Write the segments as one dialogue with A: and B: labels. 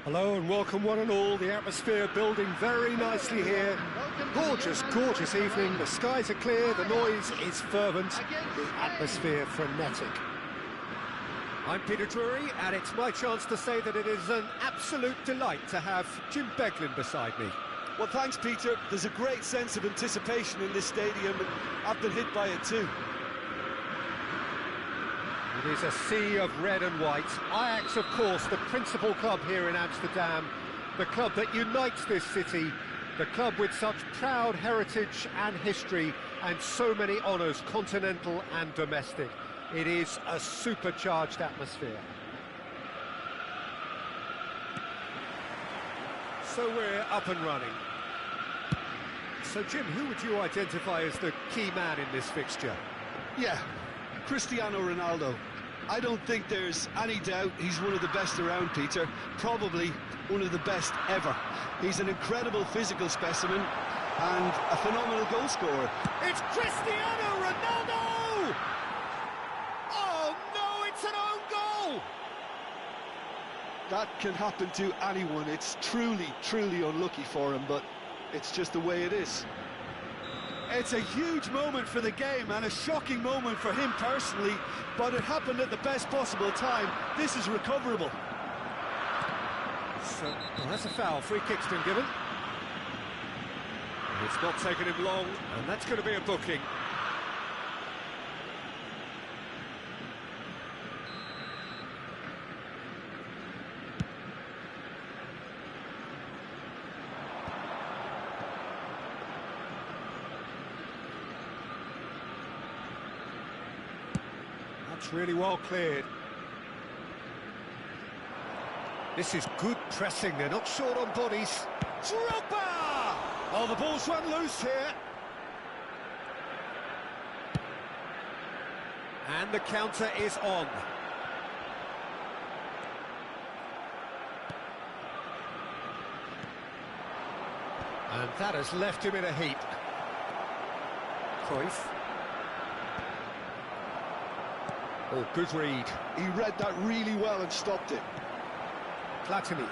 A: Hello and welcome one and all. The atmosphere building very nicely here. Gorgeous, gorgeous evening. The skies are clear, the noise is fervent, the atmosphere frenetic. I'm Peter Drury, and it's my chance to say that it is an absolute delight to have Jim Beglin beside me.
B: Well, thanks, Peter. There's a great sense of anticipation in this stadium, and I've been hit by it too.
A: It is a sea of red and white. Ajax, of course, the principal club here in Amsterdam, the club that unites this city, the club with such proud heritage and history and so many honours, continental and domestic. It is a supercharged atmosphere. So we're up and running. So Jim, who would you identify as the key man in this fixture?
B: Yeah, Cristiano Ronaldo. I don't think there's any doubt he's one of the best around, Peter. Probably one of the best ever. He's an incredible physical specimen and a phenomenal goal scorer.
A: It's Cristiano Ronaldo! Oh no, it's an own goal!
B: That can happen to anyone. It's truly, truly unlucky for him, but it's just the way it is. It's a huge moment for the game and a shocking moment for him personally, but it happened at the best possible time. This is recoverable.
A: So, well, that's a foul. Free kick's been given. It's not taken him long, and that's going to be a booking. That's really well cleared. This is good pressing, they're not short on bodies. Drogba! Oh, the ball's run loose here. And the counter is on. And that has left him in a heap. Cruyff. Oh, good read.
B: He read that really well and stopped it.
A: Platini.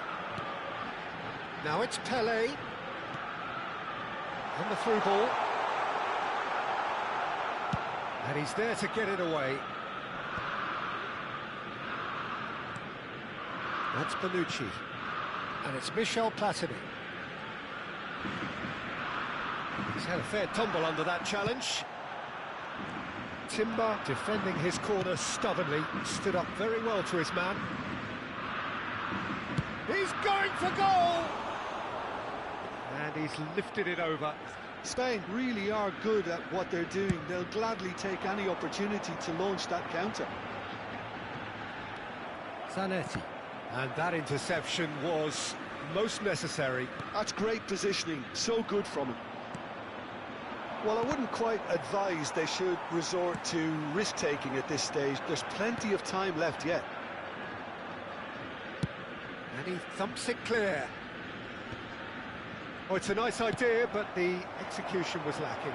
A: Now it's Pelé. And the through ball. And he's there to get it away. That's Bonucci. And it's Michel Platini. He's had a fair tumble under that challenge. Timber defending his corner stubbornly, stood up very well to his man. He's going for goal! And he's lifted it over.
B: Spain really are good at what they're doing. They'll gladly take any opportunity to launch that counter.
A: Zanetti. And that interception was most necessary.
B: That's great positioning, so good from him. Well, I wouldn't quite advise they should resort to risk-taking at this stage. There's plenty of time left yet.
A: And he thumps it clear. Oh, it's a nice idea, but the execution was lacking.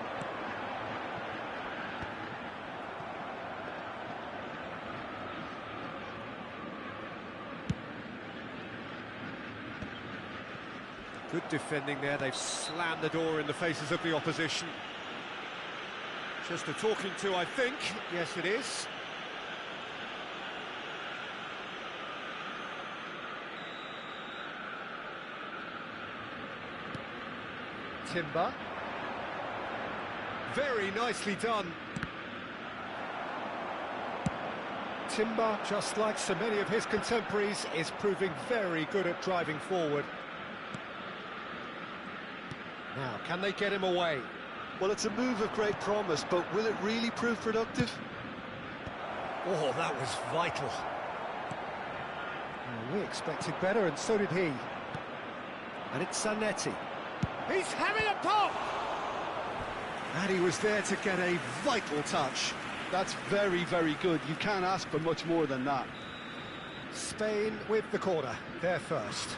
A: Good defending there. They've slammed the door in the faces of the opposition. Just a talking to, I think. Yes, it is. Timber. Very nicely done. Timber, just like so many of his contemporaries, is proving very good at driving forward. Now, can they get him away?
B: Well, it's a move of great promise, but will it really prove productive?
A: Oh, that was vital. Well, we expected better, and so did he. And it's Zanetti. He's having a pop! And he was there to get a vital touch.
B: That's very, very good. You can't ask for much more than that.
A: Spain with the corner, they're first.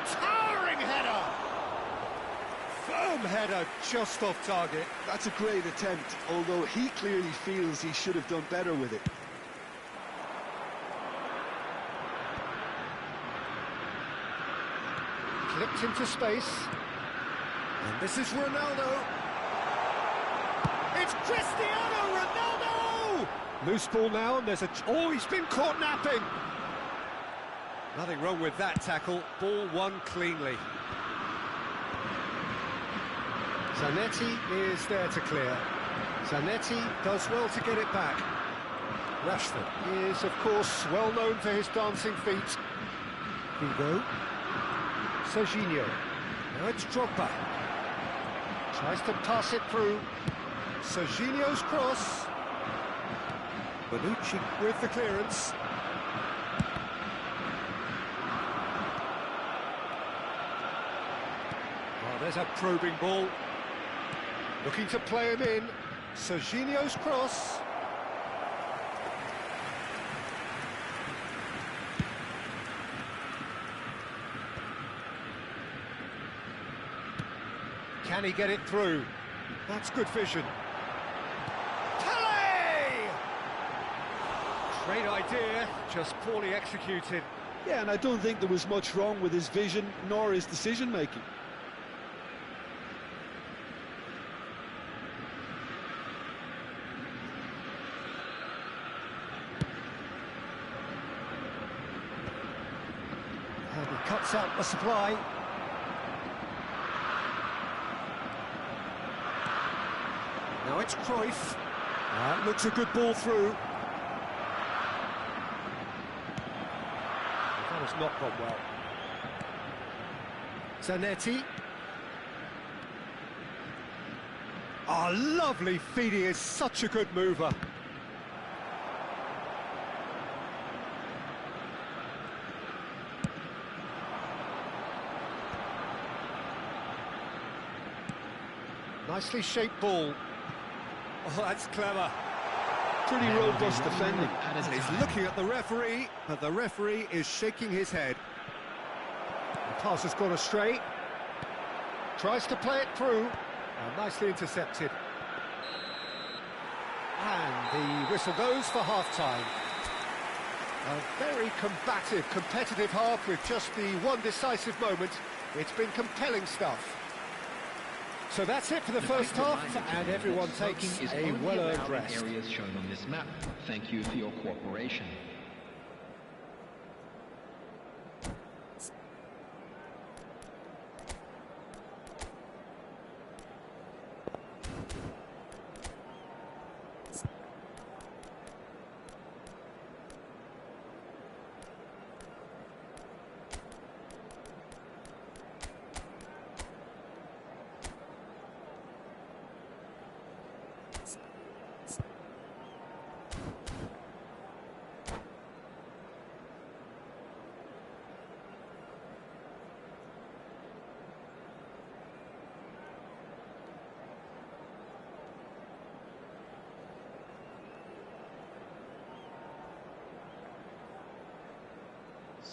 A: Towering header! Firm header, just off target.
B: That's a great attempt, although he clearly feels he should have done better with it.
A: Flicked into space. And this is Ronaldo. It's Cristiano Ronaldo! Loose ball now, and there's a... Oh, he's been caught napping! Nothing wrong with that tackle. Ball won cleanly. Zanetti is there to clear. Zanetti does well to get it back. Rashford is, of course, well known for his dancing feet. Figo. Serginho. Now it's Drogba. Tries to pass it through. Serginho's cross. Bonucci with the clearance. Oh, there's a probing ball. Looking to play him in. Serginho's cross. Can he get it through? That's good vision. Pele! Great idea, just poorly executed.
B: Yeah, and I don't think there was much wrong with his vision, nor his decision-making.
A: And he cuts out the supply. Now it's Cruyff. That looks a good ball through. That has not gone well. Zanetti. Oh, lovely feed. He is such a good mover. Nicely shaped ball. Oh, that's clever.
B: Pretty robust defending.
A: And he's looking at the referee, but the referee is shaking his head. The pass has gone astray. Tries to play it through. Nicely intercepted. And the whistle goes for half-time. A very combative, competitive half with just the one decisive moment. It's been compelling stuff. So that's it for the first half, and everyone takes a well-earned rest.
C: Areas shown on this map. Thank you for your cooperation.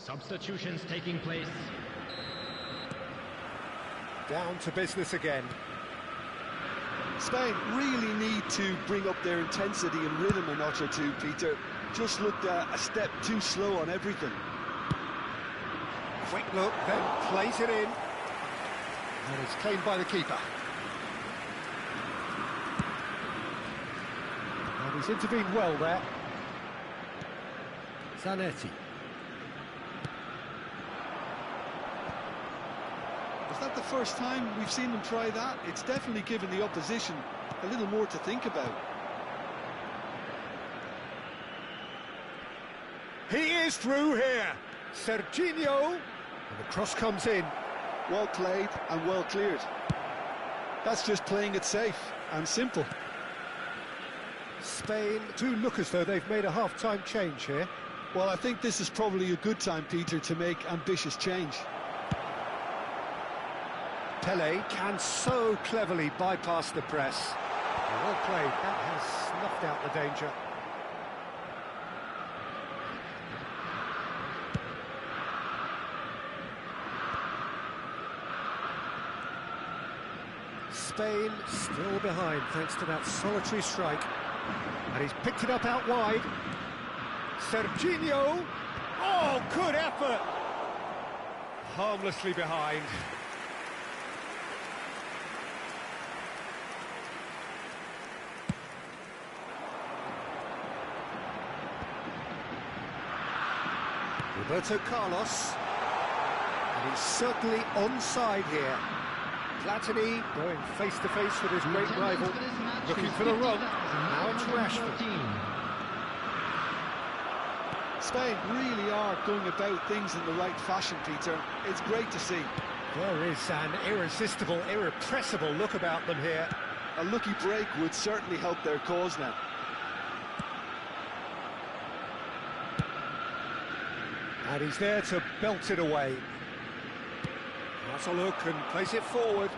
D: Substitutions taking place.
A: Down to business again.
B: Spain really need to bring up their intensity and rhythm a notch or two, Peter. Just looked a step too slow on everything.
A: Quick look, then plays it in. And it's claimed by the keeper. And he's intervened well there. Zanetti.
B: Is that the first time we've seen them try that? It's definitely given the opposition a little more to think about.
A: He is through here. Serginho. And the cross comes in.
B: Well played and well cleared. That's just playing it safe and simple.
A: Spain do look as though they've made a half-time change here.
B: Well, I think this is probably a good time, Peter, to make ambitious change.
A: Pele can so cleverly bypass the press. Well played, that has snuffed out the danger. Spain still behind thanks to that solitary strike. And he's picked it up out wide. Serginho! Oh, good effort! harmlessly behind. Roberto Carlos, and he's certainly onside here. Platini going face-to-face with his great rival, looking for the run. Now it's Rashford.
B: Spain really are going about things in the right fashion, Peter. It's great to see.
A: There is an irresistible, irrepressible look about them here.
B: A lucky break would certainly help their cause now.
A: And he's there to belt it away. That's a look and plays it forward.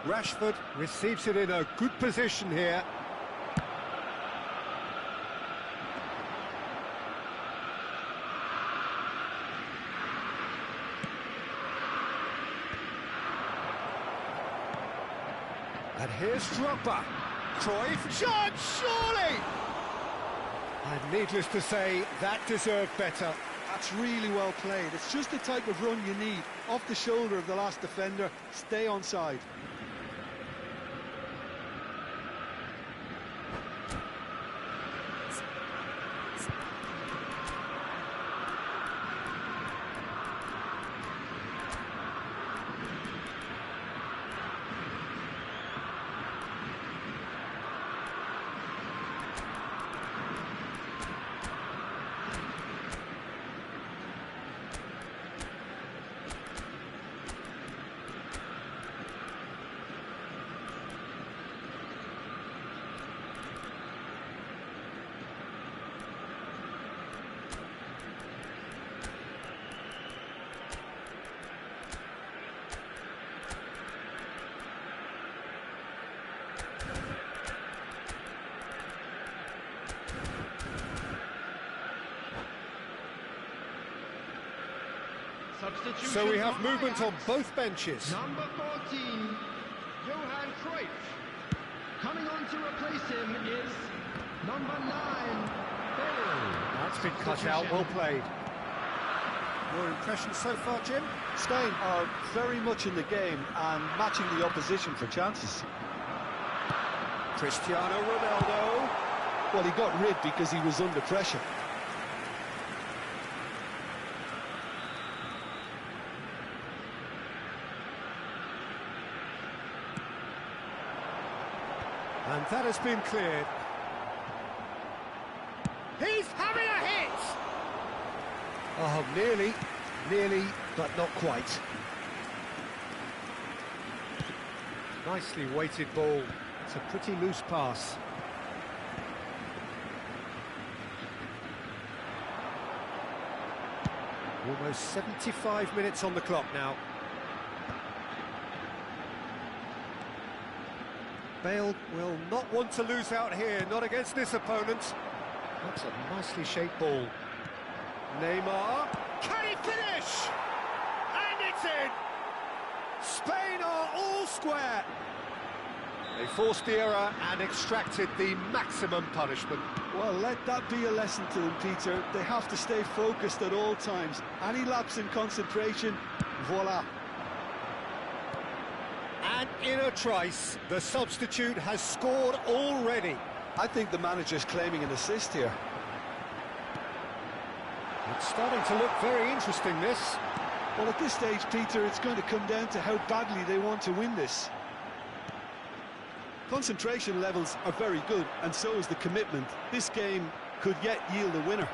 A: Rashford receives it in a good position here. And here's Drogba. Cruyff, shot, surely! And needless to say, that deserved better.
B: That's really well played. It's just the type of run you need. Off the shoulder of the last defender, stay onside.
A: So we have movement on both benches.
C: Number 14, Johan Cruyff. Coming on to replace him is number 9, Bale.
A: That's been cut out, well played. Your impressions so far, Jim?
B: Spain are very much in the game and matching the opposition for chances.
A: Cristiano Ronaldo.
B: Well, he got rid because he was under pressure.
A: And that has been cleared. He's having a hit! Oh, nearly, but not quite. Nicely weighted ball. It's a pretty loose pass. Almost 75 minutes on the clock now. Bale will not want to lose out here, not against this opponent. That's a nicely shaped ball. Neymar, can he finish? And it's in! Spain are all square. They forced the error and extracted the maximum punishment.
B: Well, let that be a lesson to them, Peter. They have to stay focused at all times. Any lapse in concentration, voila.
A: And in a trice, the substitute has scored already.
B: I think the manager's claiming an assist here.
A: It's starting to look very interesting, this.
B: Well, at this stage, Peter, it's going to come down to how badly they want to win this. Concentration levels are very good, and so is the commitment. This game could yet yield a winner.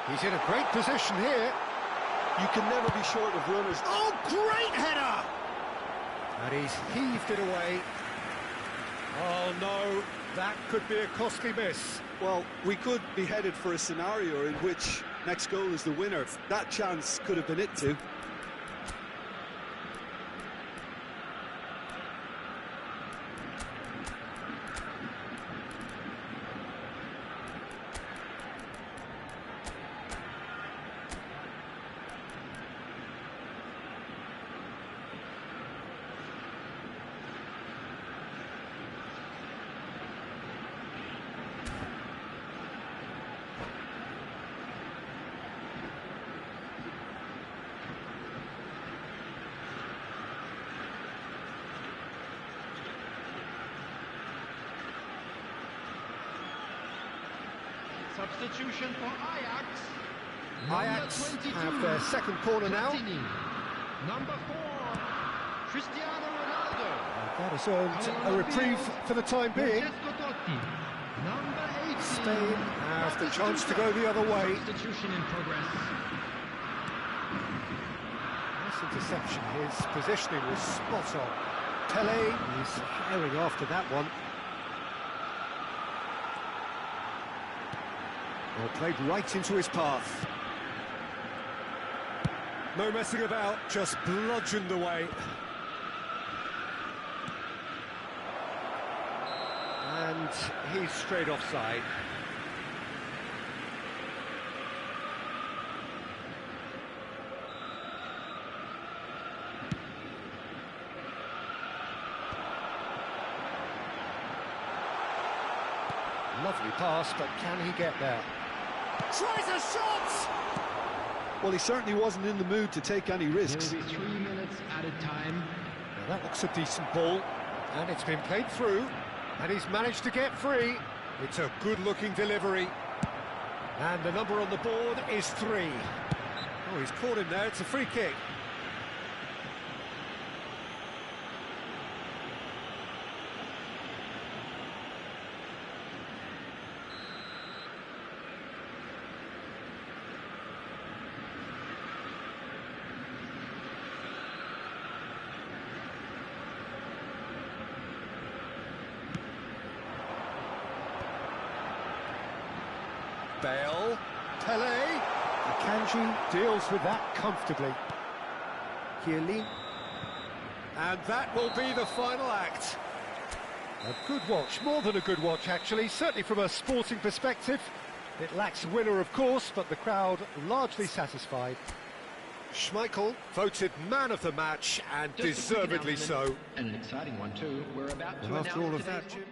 A: He's in a great position here.
B: You can never be short of runners.
A: Oh, great header! And he's heaved it away. Oh, no, that could be a costly miss.
B: Well, we could be headed for a scenario in which next goal is the winner. That chance could have been it too.
C: Substitution for Ajax.
A: Ajax
C: Number 22,
A: have their second corner now.
C: Platini. Number 4, Cristiano Ronaldo.
A: That has earned a reprieve for the time being.
C: Francesco Totti. Number 18,
A: Spain have the chance to go the other way.
C: Substitution in progress.
A: Nice interception. His positioning was spot on. Pele is herring after that one. Well, played right into his path. No messing about, just bludgeoned away. And he's straight offside. Lovely pass, but can he get there? Tries a shot!
B: Well, he certainly wasn't in the mood to take any risks.
C: There will be 3 minutes added time.
A: Now that looks a decent ball, and it's been played through, and he's managed to get free. It's a good-looking delivery. And the number on the board is 3. Oh, he's caught him there, it's a free kick. Bale, Pele, Akanji deals with that comfortably. Chiellini, and that will be the final act. A good watch, more than a good watch actually, certainly from a sporting perspective. It lacks winner of course, but the crowd largely satisfied. Schmeichel voted man of the match, and
C: Just a quick
A: deservedly
C: announcement,
A: so.
C: and an exciting one too. We're about to
A: And after all
C: announce
A: of that,
C: today's-
A: Jim,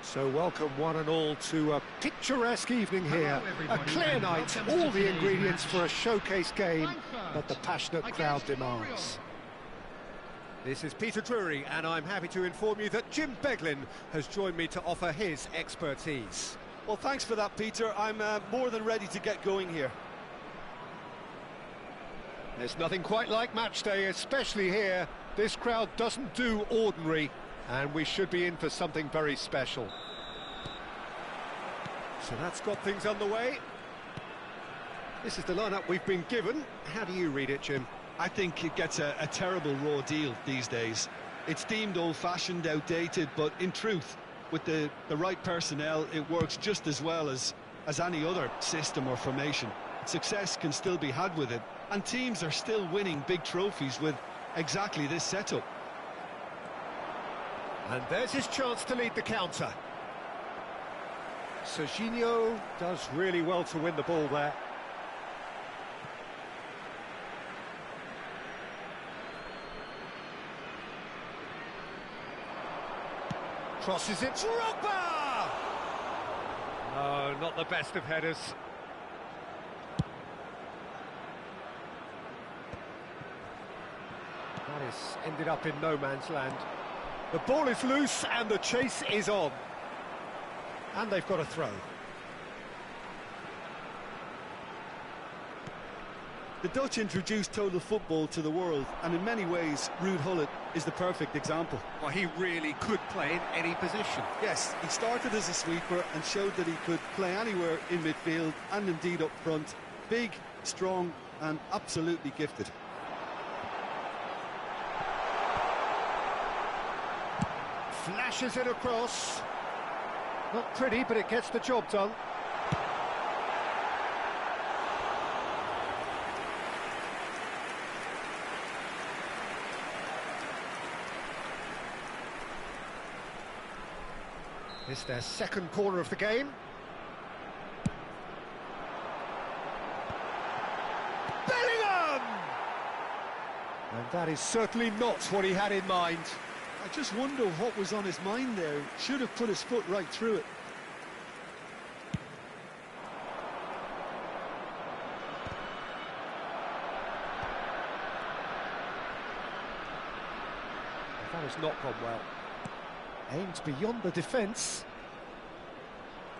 A: So welcome one and all to a picturesque evening here. A clear night, all the ingredients for a showcase game that the passionate crowd demands. This is Peter Drury, and I'm happy to inform you that Jim Beglin has joined me to offer his expertise.
B: Well, thanks for that, Peter. I'm more than ready to get going here.
A: There's nothing quite like match day, especially here. This crowd doesn't do ordinary, and we should be in for something very special. So that's got things underway. This is the lineup we've been given. How do you read it, Jim?
B: I think it gets a terrible raw deal these days. It's deemed old-fashioned, outdated, but in truth, with the right personnel, it works just as well as any other system or formation. Success can still be had with it, and teams are still winning big trophies with exactly this setup.
A: And there's his chance to lead the counter. Serginho does really well to win the ball there. Crosses it, Drogba! No, not the best of headers. That has ended up in no man's land. The ball is loose and the chase is on. And they've got a throw.
B: The Dutch introduced total football to the world, and in many ways, Ruud Gullit is the perfect example.
A: Well, he really could play in any position.
B: Yes, he started as a sweeper and showed that he could play anywhere in midfield and indeed up front. Big, strong and absolutely gifted.
A: Flashes it across. Not pretty, but it gets the job done. It's their second corner of the game. Bellingham! And that is certainly not what he had in mind.
B: I just wonder what was on his mind there. Should have put his foot right through it.
A: That has not gone well. Aimed beyond the defence.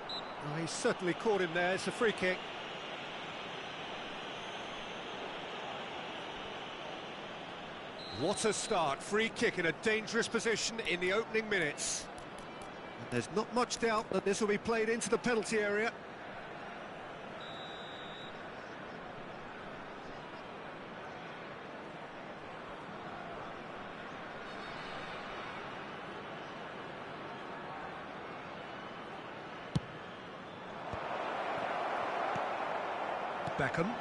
A: Oh, he certainly caught him there. It's a free kick. What a start. Free kick in a dangerous position in the opening minutes. And there's not much doubt that this will be played into the penalty area. Beckham.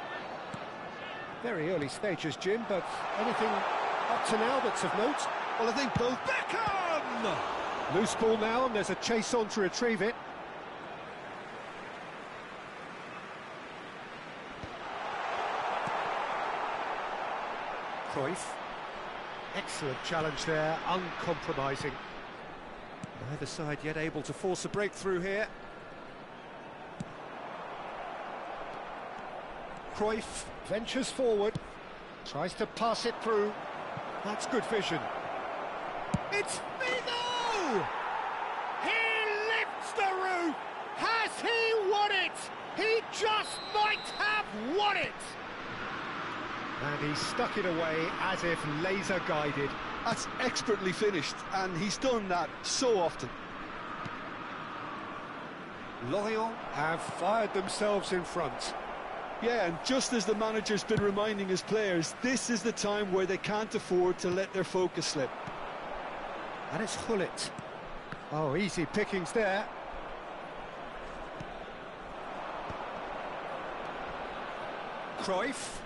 A: Very early stages, Jim, but anything up to now that's of note?
B: Well, I think both.
A: Beckham! Loose ball now, and there's a chase on to retrieve it. Cruyff. Excellent challenge there, uncompromising. Neither side yet able to force a breakthrough here. Cruyff ventures forward, tries to pass it through. That's good vision. It's Figo! He lifts the roof! Has he won it? He just might have won it! And he stuck it away as if laser guided.
B: That's expertly finished, and he's done that so often.
A: Lorient have fired themselves in front.
B: Yeah, and just as the manager's been reminding his players, this is the time where they can't afford to let their focus slip.
A: And it's Gullit. Oh, easy pickings there. Cruyff.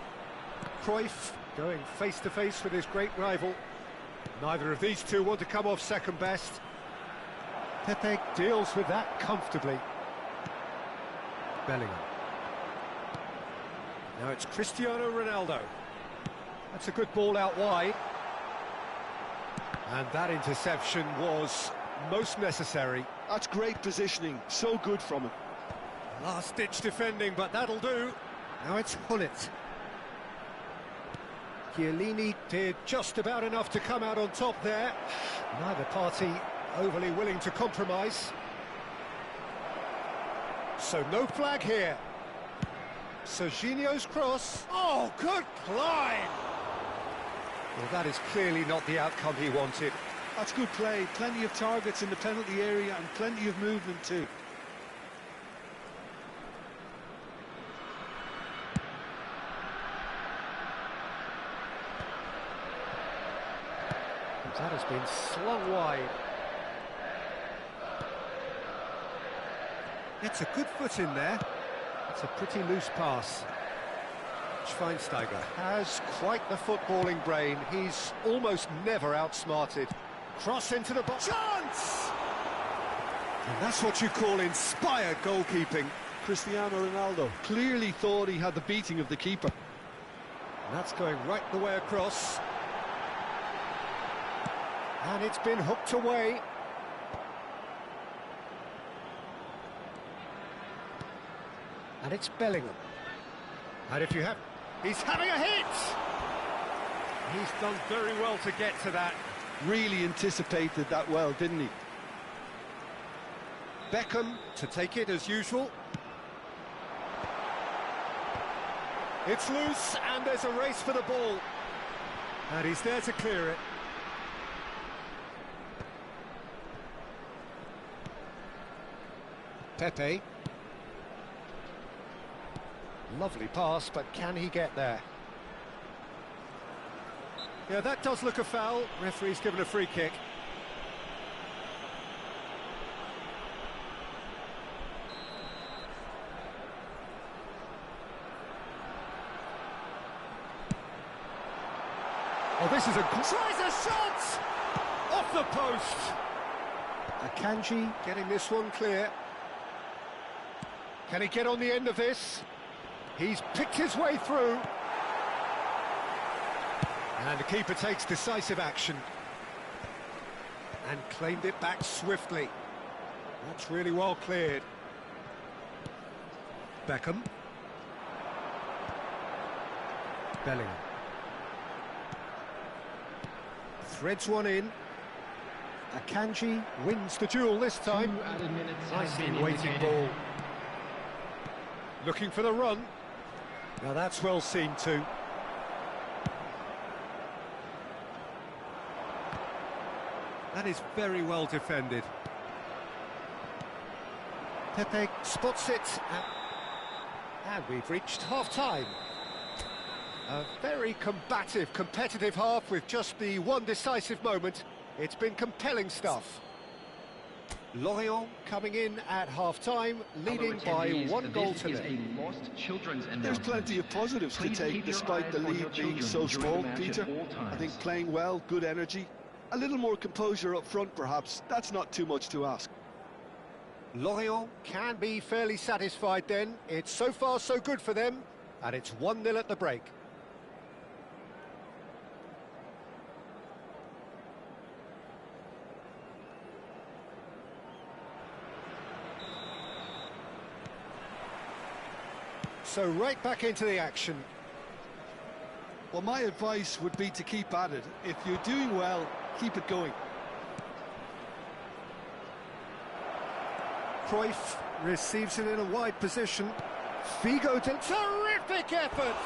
A: Cruyff going face-to-face with his great rival. Neither of these two want to come off second best. Pepe deals with that comfortably. Bellingham. Now it's Cristiano Ronaldo. That's a good ball out wide. And that interception was most necessary.
B: That's great positioning, so good from him.
A: Last-ditch defending, but that'll do. Now it's Hullet. Chiellini did just about enough to come out on top there. Neither party overly willing to compromise. So no flag here. Serginho's cross. Oh, good climb! Well, that is clearly not the outcome he wanted.
B: That's good play, plenty of targets in the penalty area and plenty of movement too.
A: That has been slung wide. It's a good foot in there. It's a pretty loose pass. Schweinsteiger has quite the footballing brain. He's almost never outsmarted. Cross into the box. Chance! And that's what you call inspired goalkeeping.
B: Cristiano Ronaldo clearly thought he had the beating of the keeper.
A: And that's going right the way across. And it's been hooked away. And it's Bellingham. And if you have... He's having a hit! He's done very well to get to that.
B: Really anticipated that well, didn't he?
A: Beckham to take it as usual. It's loose, and there's a race for the ball. And he's there to clear it. Pepe. Lovely pass, but can he get there? Yeah, that does look a foul. Referee's given a free kick. Oh, this is a... Tries a shot! Off the post! Akanji getting this one clear. Can he get on the end of this? He's picked his way through. And the keeper takes decisive action. And claimed it back swiftly. That's really well cleared. Beckham. Bellingham. Threads one in. Akanji wins the duel this time. Nicely weighted ball. Looking for the run. Now that's well seen too. That is very well defended. Pepe spots it. And we've reached half-time. A very combative, competitive half with just the one decisive moment. It's been compelling stuff. Lorient coming in at half-time, leading by 1-0.
B: There's plenty of positives to take despite the lead being so small, Peter. I think playing well, good energy. A little more composure up front, perhaps. That's not too much to ask.
A: Lorient can be fairly satisfied then. It's so far so good for them, and it's 1-0 at the break. So right back into the action.
B: Well, my advice would be to keep at it. If you're doing well, keep it going.
A: Cruyff receives it in a wide position. Figo did terrific effort.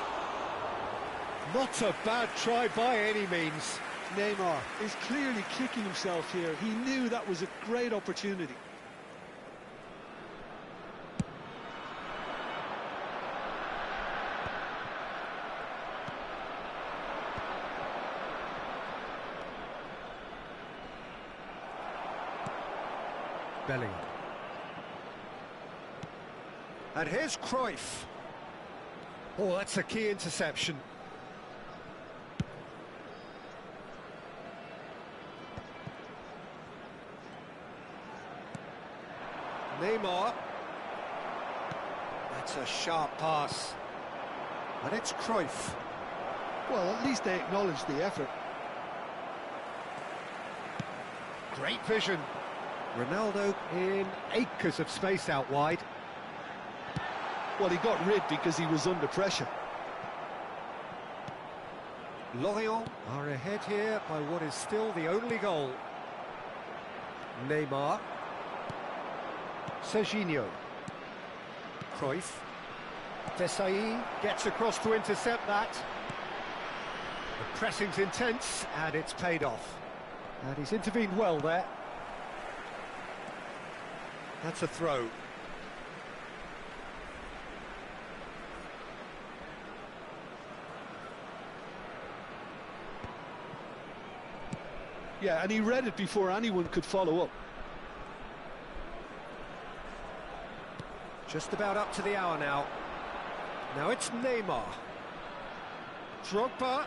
A: Not a bad try by any means.
B: Neymar is clearly kicking himself here. He knew that was a great opportunity.
A: Bellingham. And here's Cruyff. Oh, that's a key interception. Neymar. That's a sharp pass. And it's Cruyff.
B: Well, at least they acknowledge the effort.
A: Great vision. Ronaldo in acres of space out wide.
B: Well, he got rid because he was under pressure.
A: Lorient are ahead here by what is still the only goal. Neymar. Serginho. Cruyff. Desailly gets across to intercept that. The pressing's intense, and it's paid off. And he's intervened well there. That's a throw.
B: Yeah, and he read it before anyone could follow up.
A: Just about up to the hour now. Now it's Neymar. Drogba.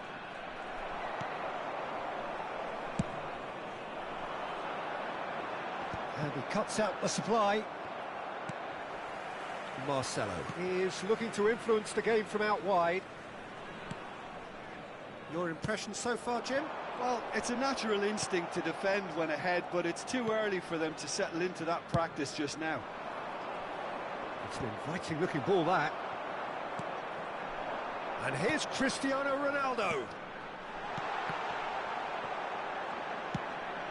A: And he cuts out the supply. Marcelo is looking to influence the game from out wide. Your impression so far, Jim?
B: Well, it's a natural instinct to defend when ahead, but it's too early for them to settle into that practice just now.
A: It's an inviting looking ball, that. And here's Cristiano Ronaldo.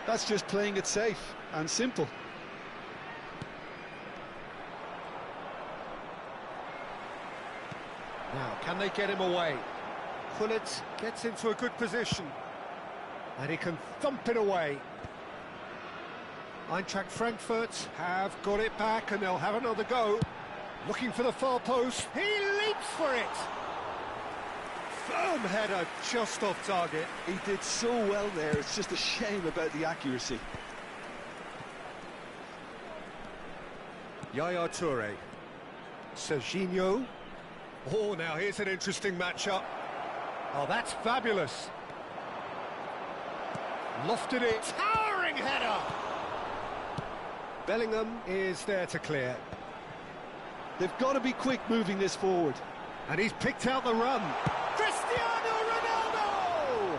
B: That's just playing it safe and simple.
A: Now, can they get him away? Gullit gets into a good position. And he can thump it away. Eintracht Frankfurt have got it back, and they'll have another go. Looking for the far post. He leaps for it. Firm header, just off target.
B: He did so well there, it's just a shame about the accuracy.
A: Yaya Toure. Serginho. Oh, now here's an interesting matchup. Oh, that's fabulous. Lofted it. Towering header. Bellingham is there to clear.
B: They've got to be quick moving this forward.
A: And he's picked out the run. Cristiano Ronaldo!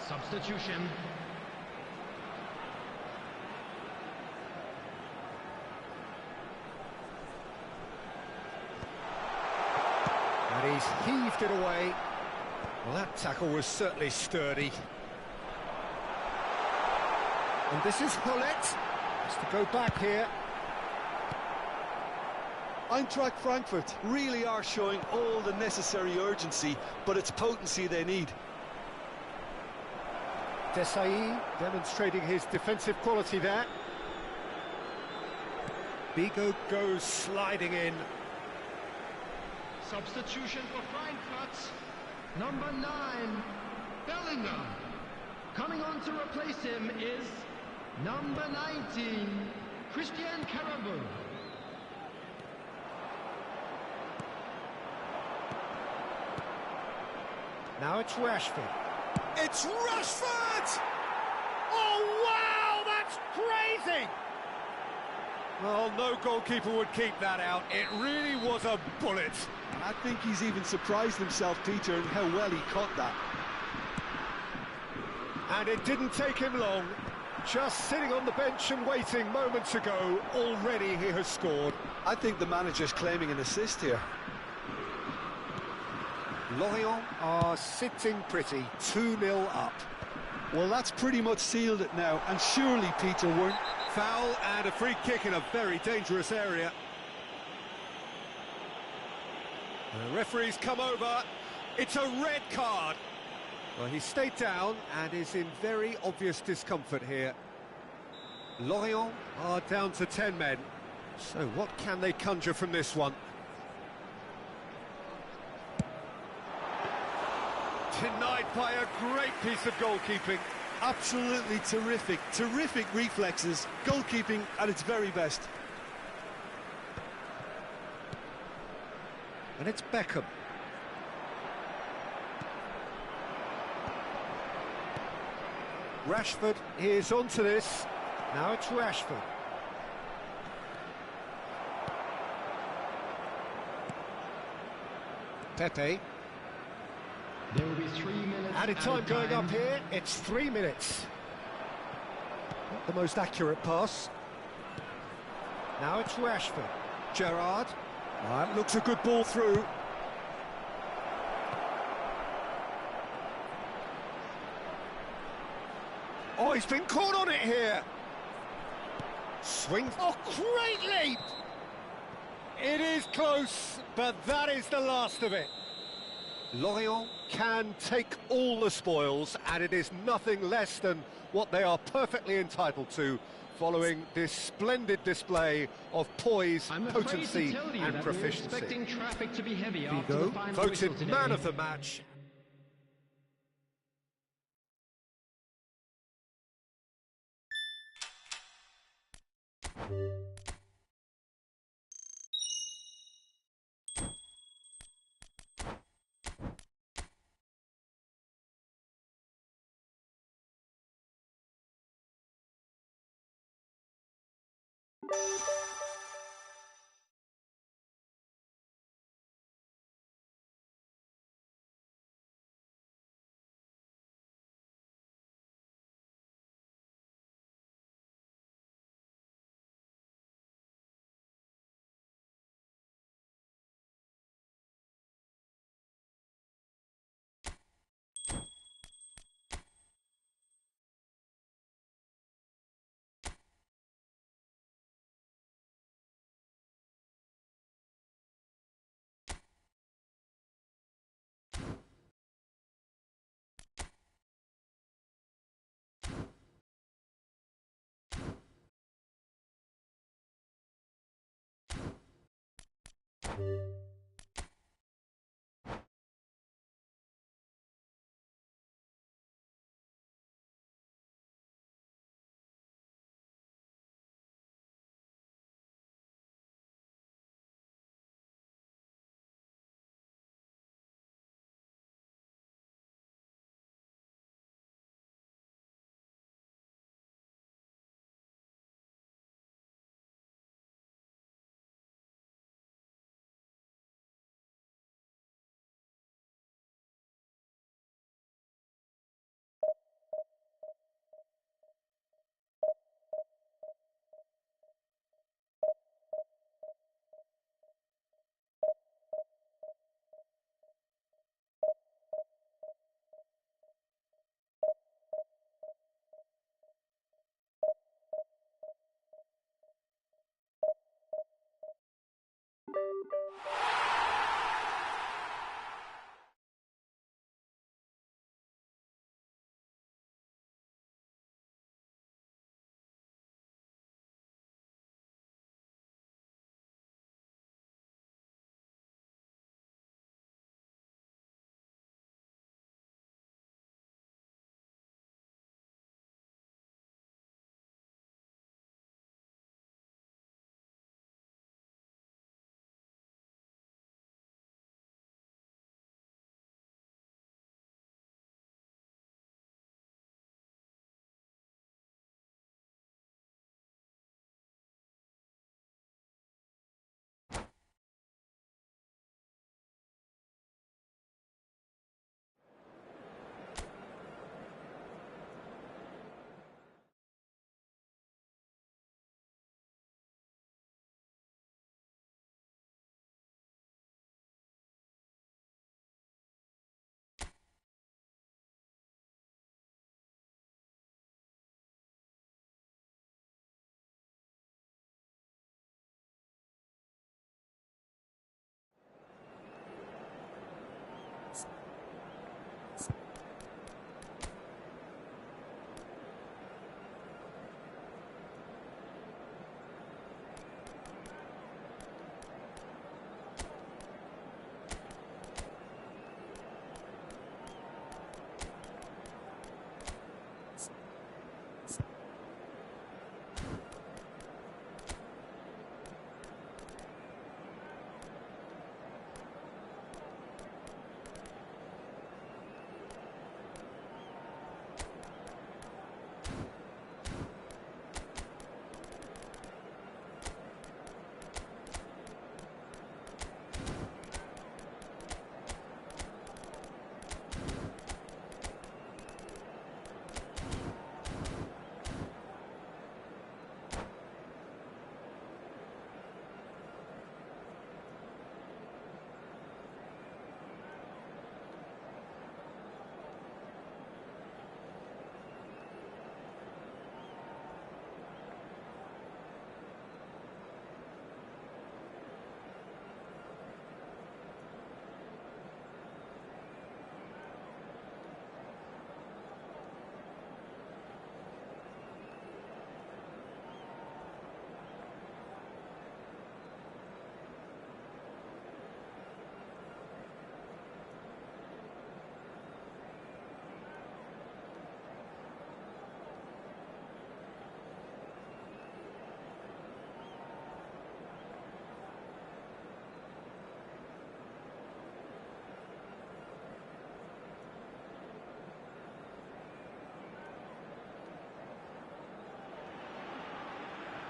C: Substitution.
A: And he's heaved it away. Well, that tackle was certainly sturdy. And this is Gullit. Has to go back here.
B: Eintracht Frankfurt really are showing all the necessary urgency, but it's potency they need.
A: Desailly demonstrating his defensive quality there. Bigo goes sliding in.
C: Substitution for Frankfurt. Number 9, Bellingham. Coming on to replace him is number 19, Christian Carabou.
A: Now it's Rashford. It's Rashford! Oh, wow, that's crazy! Well, no goalkeeper would keep that out. It really was a bullet.
B: I think he's even surprised himself, Peter, in how well he caught that.
A: And it didn't take him long. Just sitting on the bench and waiting moments ago, already he has scored.
B: I think the manager's claiming an assist here.
A: Lorient are sitting pretty, 2-0 up.
B: Well, that's pretty much sealed it now, and surely, Peter, weren't...
A: Foul and a free kick in a very dangerous area. The referee's come over. It's a red card. Well, he stayed down and is in very obvious discomfort here. Lorient are down to 10 men. So what can they conjure from this one? Denied by a great piece of goalkeeping.
B: Absolutely terrific, terrific reflexes, goalkeeping at its very best.
A: And it's Beckham. Rashford is onto this. Now it's Rashford. Pepe.
C: There will be 3 minutes.
A: Added time going up here. It's 3 minutes. Not the most accurate pass. Now it's Rashford. Gerrard. That looks a good ball through. Oh, he's been caught on it here. Swing. Oh, great leap! It is close, but that is the last of it. Lorient can take all the spoils, and it is nothing less than what they are perfectly entitled to, following this splendid display of poise, potency and proficiency.
C: Expecting traffic to be heavy after the
A: Vigo,
C: final whistle
A: voted
C: today.
A: man of the match.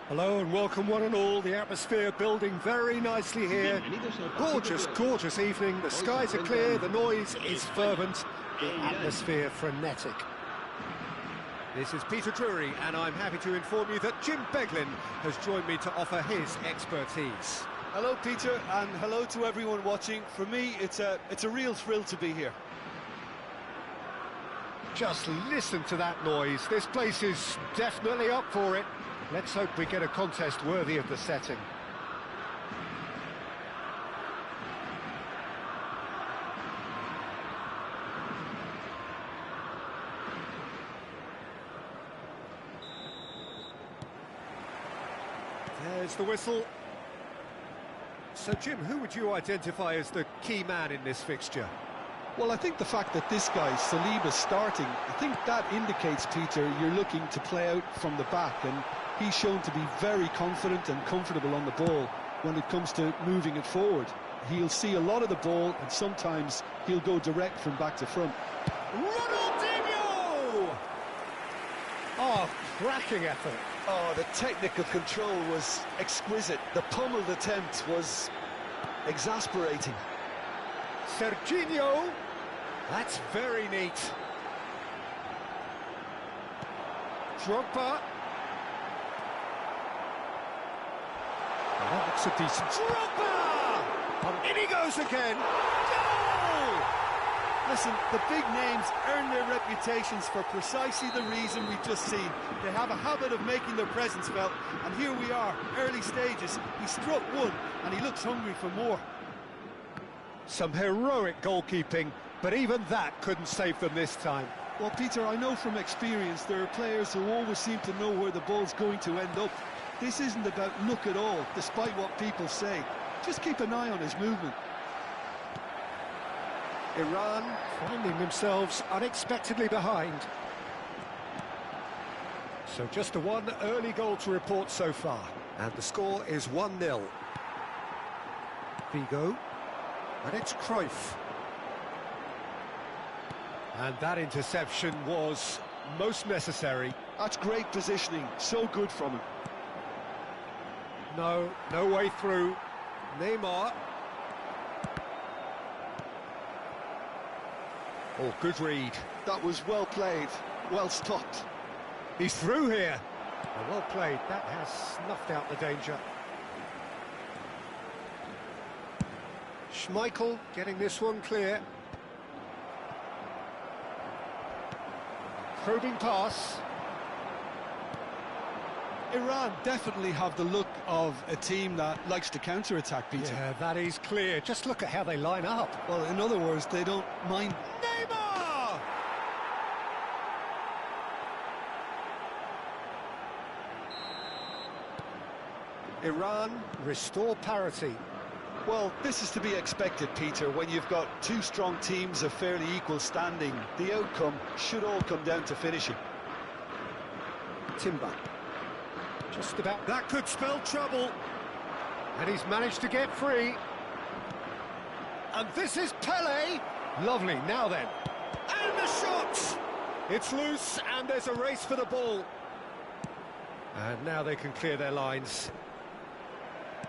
A: Hello and welcome one and all. The atmosphere building very nicely here. Gorgeous, gorgeous evening. The skies are clear, the noise is fervent, the atmosphere frenetic. This is Peter Drury and I'm happy to inform you that Jim Beglin has joined me to offer his expertise.
B: Hello, Peter, and hello to everyone watching. For me, it's a real thrill to be here.
A: Just listen to that noise. This place is definitely up for it. Let's hope we get a contest worthy of the setting. There's the whistle. So, Jim, who would you identify as the key man in this fixture?
B: Well, I think the fact that this guy, Saliba's starting, I think that indicates, Peter, you're looking to play out from the back, and he's shown to be very confident and comfortable on the ball when it comes to moving it forward. He'll see a lot of the ball, and sometimes he'll go direct from back to front.
A: Ronaldinho! Oh, cracking effort.
B: Oh, the technical control was exquisite. The pummeled attempt was exasperating.
A: Serginho! That's very neat. Drogba. That looks a decent... Drogba! In he goes again! Goal!
B: Listen, the big names earn their reputations for precisely the reason we've just seen. They have a habit of making their presence felt, and here we are, early stages. He struck one, and he looks hungry for more.
A: Some heroic goalkeeping, but even that couldn't save them this time.
B: Well, Peter, I know from experience there are players who always seem to know where the ball's going to end up. This isn't about luck at all, despite what people say. Just keep an eye on his movement.
A: Iran finding themselves unexpectedly behind. So just the one early goal to report so far. And the score is 1-0. Vigo. And it's Cruyff. And that interception was most necessary.
B: That's great positioning, so good from him.
A: No way through. Neymar. Oh, good read.
B: That was well played, well stopped.
A: He's through here. And well played, that has snuffed out the danger. Schmeichel getting this one clear. Probing pass.
B: Iran definitely have the look of a team that likes to counter-attack, Peter.
A: Yeah, that is clear. Just look at how they line up.
B: Well, in other words, they don't mind.
A: Neymar! Iran restore parity.
B: Well, this is to be expected, Peter, when you've got two strong teams of fairly equal standing. The outcome should all come down to finishing.
A: Timber. Just about. That could spell trouble. And he's managed to get free. And this is Pele. Lovely, now then. And the shot! It's loose, and there's a race for the ball. And now they can clear their lines.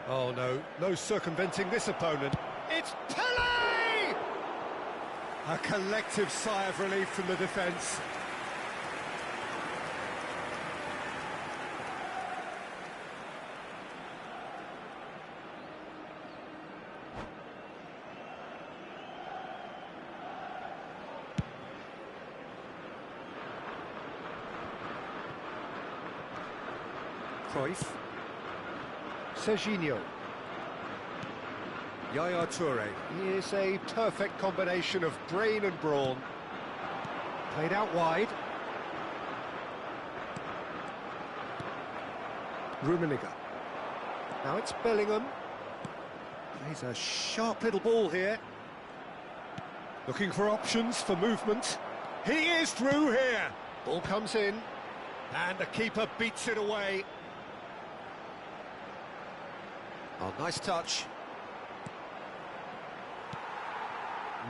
A: Oh, no circumventing this opponent. It's Pele! A collective sigh of relief from the defence. Cruyff. Serginho. Yaya Toure. He is a perfect combination of brain and brawn. Played out wide. Rummenigge. Now it's Bellingham. Plays a sharp little ball here. Looking for options for movement. He is through here. Ball comes in. And the keeper beats it away. Oh, nice touch.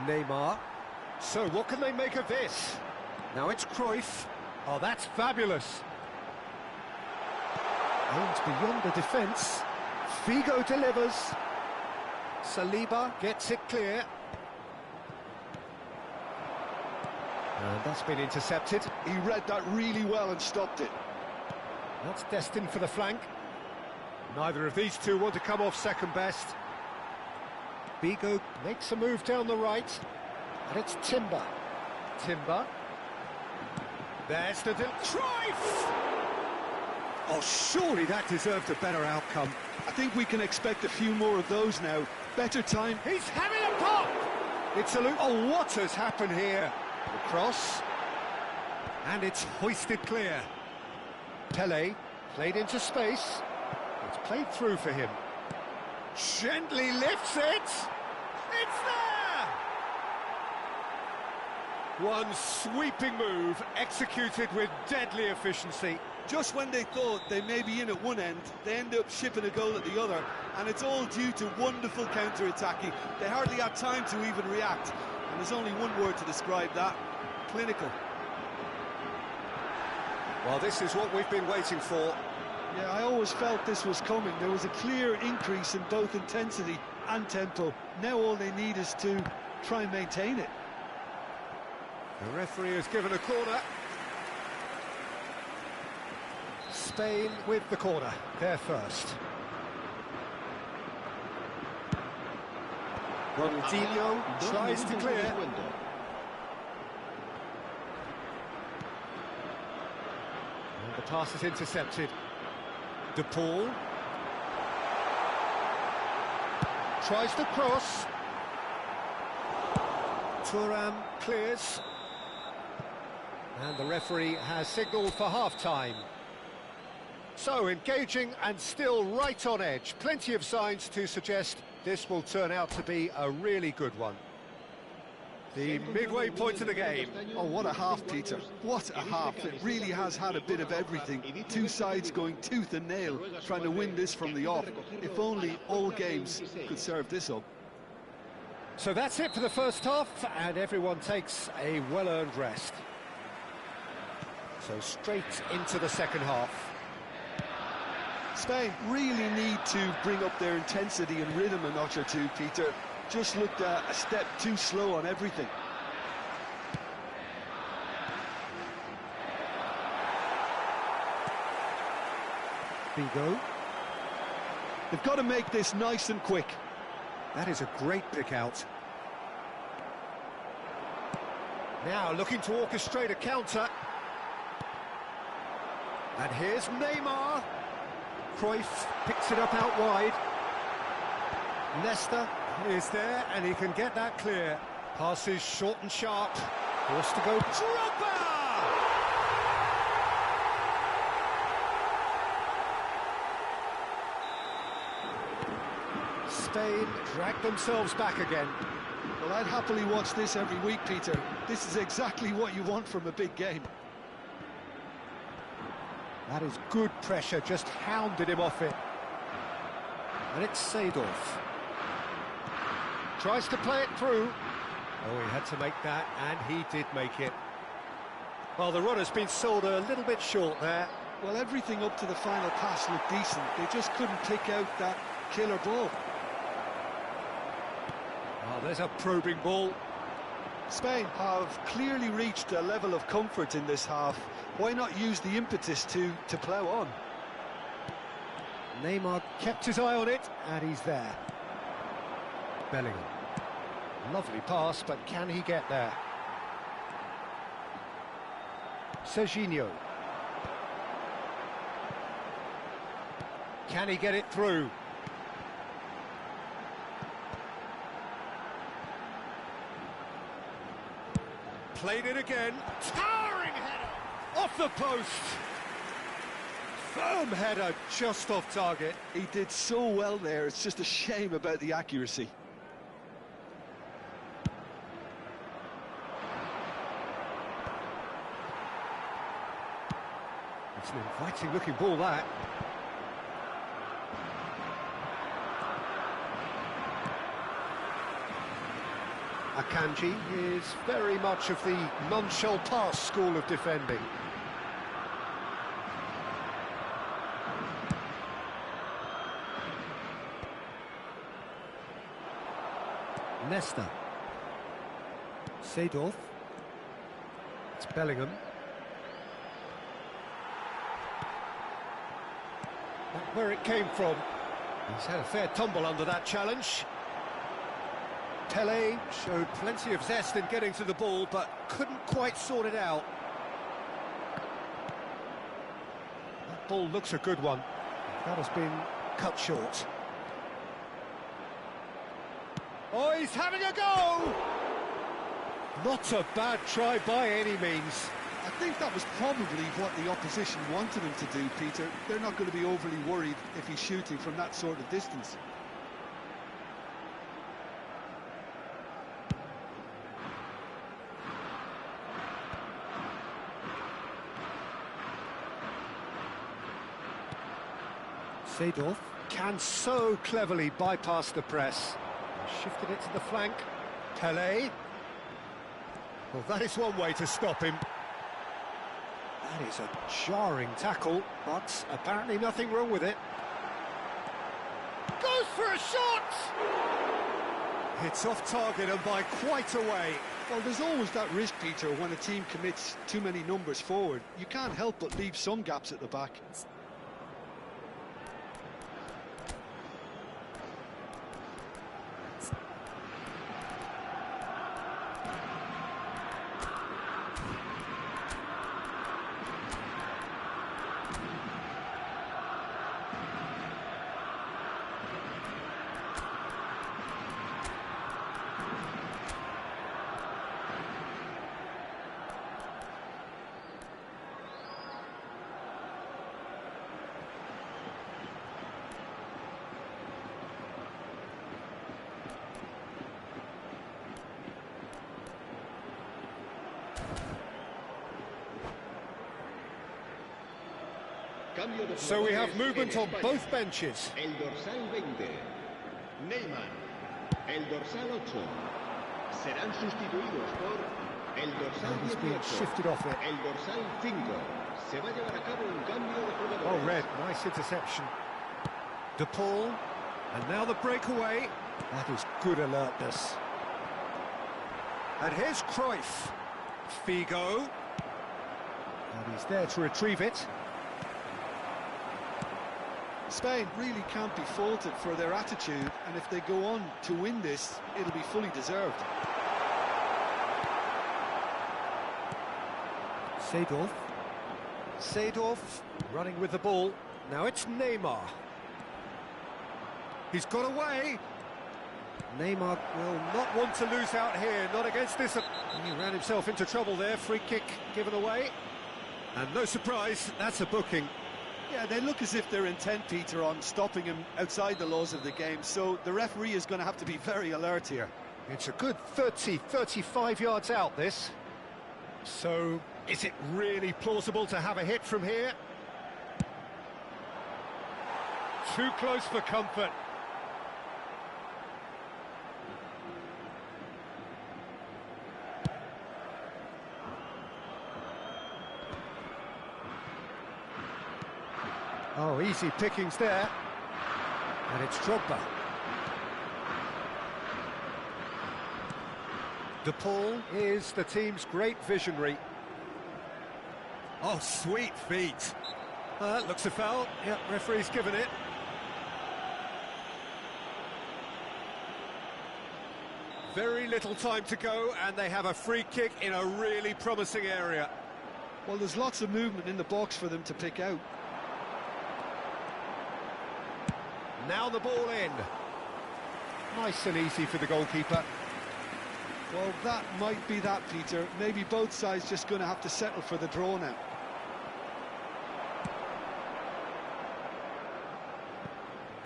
A: Neymar. So what can they make of this? Now it's Cruyff. Oh, that's fabulous. aims beyond the defence. Figo delivers. Saliba gets it clear. And that's been intercepted.
B: He read that really well and stopped it.
A: That's destined for the flank. Neither of these two want to come off second best. Figo makes a move down the right. And it's Timber. Timber. There's the Cruyff! Oh, surely that deserved a better outcome.
B: I think we can expect a few more of those now. Better time.
A: He's having a pop! It's a loop. Oh, what has happened here? The cross. And it's hoisted clear. Pele played into space. It's played through for him. Gently lifts it. It's there! One sweeping move, executed with deadly efficiency.
B: Just when they thought they may be in at one end, they end up shipping a goal at the other, and it's all due to wonderful counter-attacking. They hardly had time to even react, and there's only one word to describe that: clinical.
A: Well, this is what we've been waiting for.
B: Yeah, I always felt this was coming. There was a clear increase in both intensity and tempo. Now all they need is to try and maintain it.
A: The referee has given a corner. Spain with the corner, they're first. Ronaldinho tries to clear. And the pass is intercepted. De Paul tries to cross. Thuram clears. And the referee has signalled for half-time. So, engaging and still right on edge. Plenty of signs to suggest this will turn out to be a really good one. The midway point of the game.
B: Oh, what a half, Peter. What a half. It really has had a bit of everything. Two sides going tooth and nail, trying to win this from the off. If only all games could serve this up.
A: So that's it for the first half, and everyone takes a well-earned rest. So straight into the second half.
B: Spain really need to bring up their intensity and rhythm a notch or two, Peter. Just looked a step too slow on everything.
A: Figo.
B: They've got to make this nice and quick.
A: That is a great pick out. Now looking to orchestrate a counter. And here's Neymar. Cruyff picks it up out wide. Leicester is there, and he can get that clear. Passes short and sharp. Forced to go. Drogba! Spain drag themselves back again.
B: Well, I'd happily watch this every week, Peter. This is exactly what you want from a big game.
A: That is good pressure, just hounded him off it. And it's Seedorf. Tries to play it through. Oh, he had to make that, and he did make it. Well, the runner's been sold a little bit short there.
B: Well, everything up to the final pass looked decent. They just couldn't pick out that killer ball.
A: Oh, there's a probing ball.
B: Spain have clearly reached a level of comfort in this half. Why not use the impetus to plough on?
A: Neymar kept his eye on it, and he's there. Bellingham. Lovely pass, but can he get there? Serginho. Can he get it through? Played it again. Towering header! Off the post! Firm header, just off target.
B: He did so well there, it's just a shame about the accuracy.
A: It's an inviting looking ball, that. Akanji is very much of the non-shall-pass school of defending. Nesta. Seedorf. It's Bellingham. Not where it came from. He's had a fair tumble under that challenge. Tele showed plenty of zest in getting to the ball, but couldn't quite sort it out. That ball looks a good one. That has been cut short. Oh, he's having a go! Not a bad try by any means.
B: I think that was probably what the opposition wanted him to do, Peter. They're not going to be overly worried if he's shooting from that sort of distance.
A: Seedorf can so cleverly bypass the press. Shifted it to the flank. Pele. Well, that is one way to stop him. That is a jarring tackle, but apparently nothing wrong with it. Goes for a shot! It's off target and by quite a way.
B: Well, there's always that risk, Peter, when a team commits too many numbers forward. You can't help but leave some gaps at the back.
A: So we have movement on both benches.
C: El dorsal 20, Neymar. El dorsal 8 serán sustituidos por el dorsal
A: He's being
C: 18.
A: shifted off it.
C: El dorsal 5. Se va a llevar a cabo un cambio de jugadores.
A: Oh, Red, nice interception. De Paul, and now the breakaway. That is good alertness. And here's Cruyff. Figo. And he's there to retrieve it.
B: Spain really can't be faulted for their attitude, and if they go on to win this, it'll be fully deserved.
A: Seedorf. Seedorf running with the ball. Now it's Neymar. He's got away. Neymar will not want to lose out here, not against this. He ran himself into trouble there. Free kick given away. And no surprise, that's a booking.
B: Yeah, they look as if they're intent, Peter, on stopping him outside the laws of the game, so the referee is going to have to be very alert here.
A: It's a good 35 yards out, this. So, is it really plausible to have a hit from here? Too close for comfort. Oh, easy pickings there. And it's Drogba. De Paul is the team's great visionary. Oh, sweet feet. Looks a foul. Yep, referee's given it. Very little time to go, and they have a free kick in a really promising area.
B: Well, there's lots of movement in the box for them to pick out.
A: Now the ball in. Nice and easy for the goalkeeper.
B: Well, that might be that, Peter. Maybe both sides just going to have to settle for the draw now.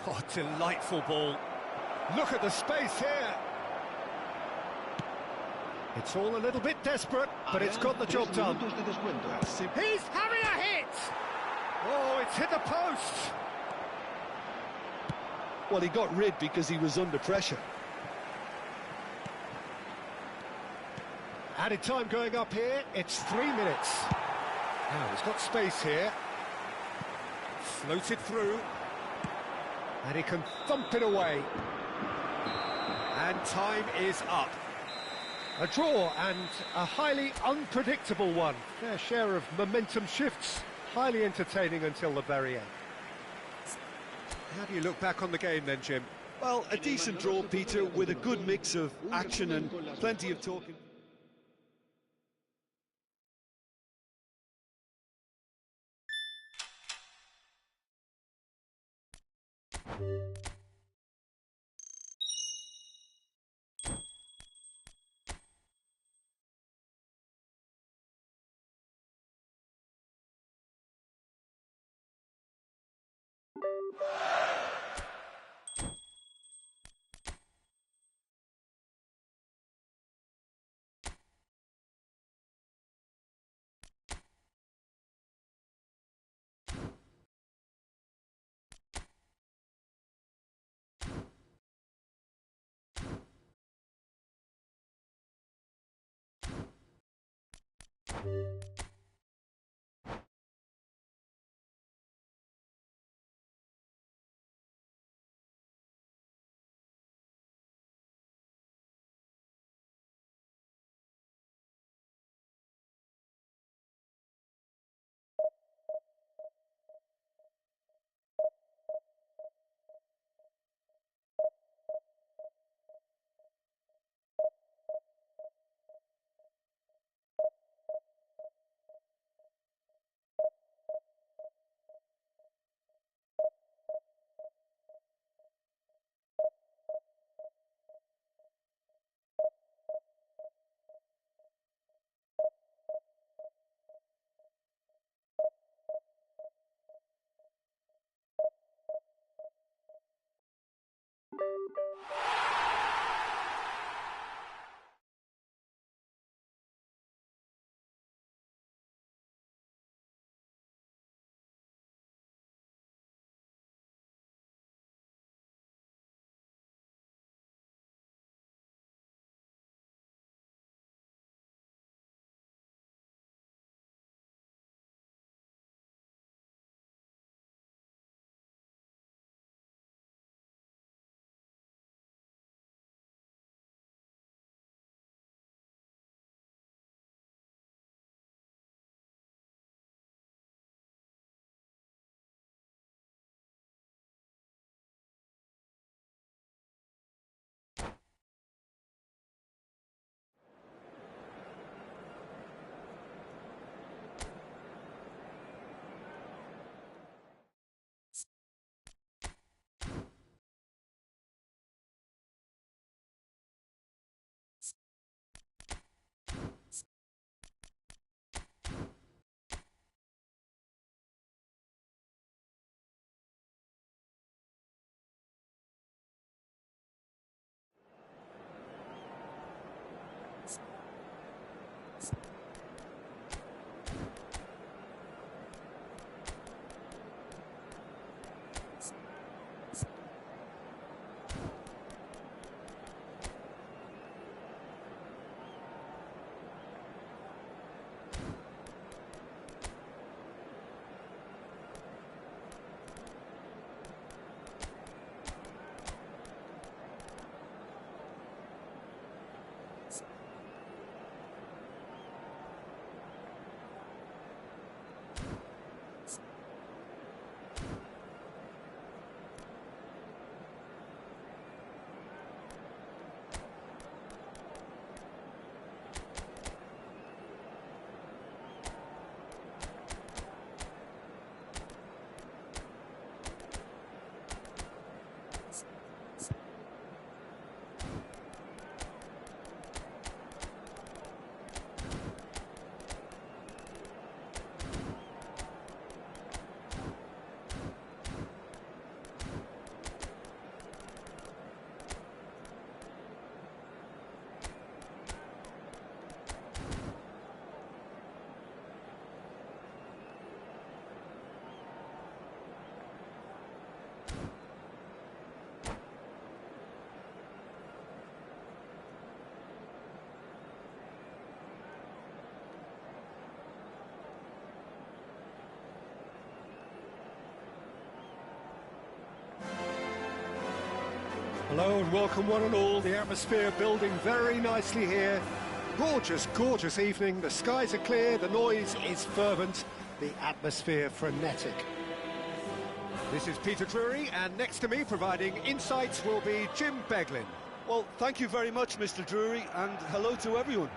A: Oh, delightful ball. Look at the space here. It's all a little bit desperate, but it's got the job done. He's having a hit! Oh, it's hit the post!
B: Well, he got rid because he was under pressure.
A: Added time going up here, it's 3 minutes. Now, he's got space here. Floated through. And he can thump it away. And And time is up. A draw and a highly unpredictable one. Their share of momentum shifts, highly entertaining until the very end. How do you look back on the game then, Jim?
B: Well, a decent draw, Peter, with a good mix of action and plenty of talking.
A: Hello and welcome one and all. The atmosphere building very nicely here. Gorgeous, gorgeous evening. The skies are clear, the noise is fervent, the atmosphere frenetic. This is Peter Drury, and next to me providing insights will be Jim Beglin.
B: Well, thank you very much, Mr. Drury, and hello to everyone.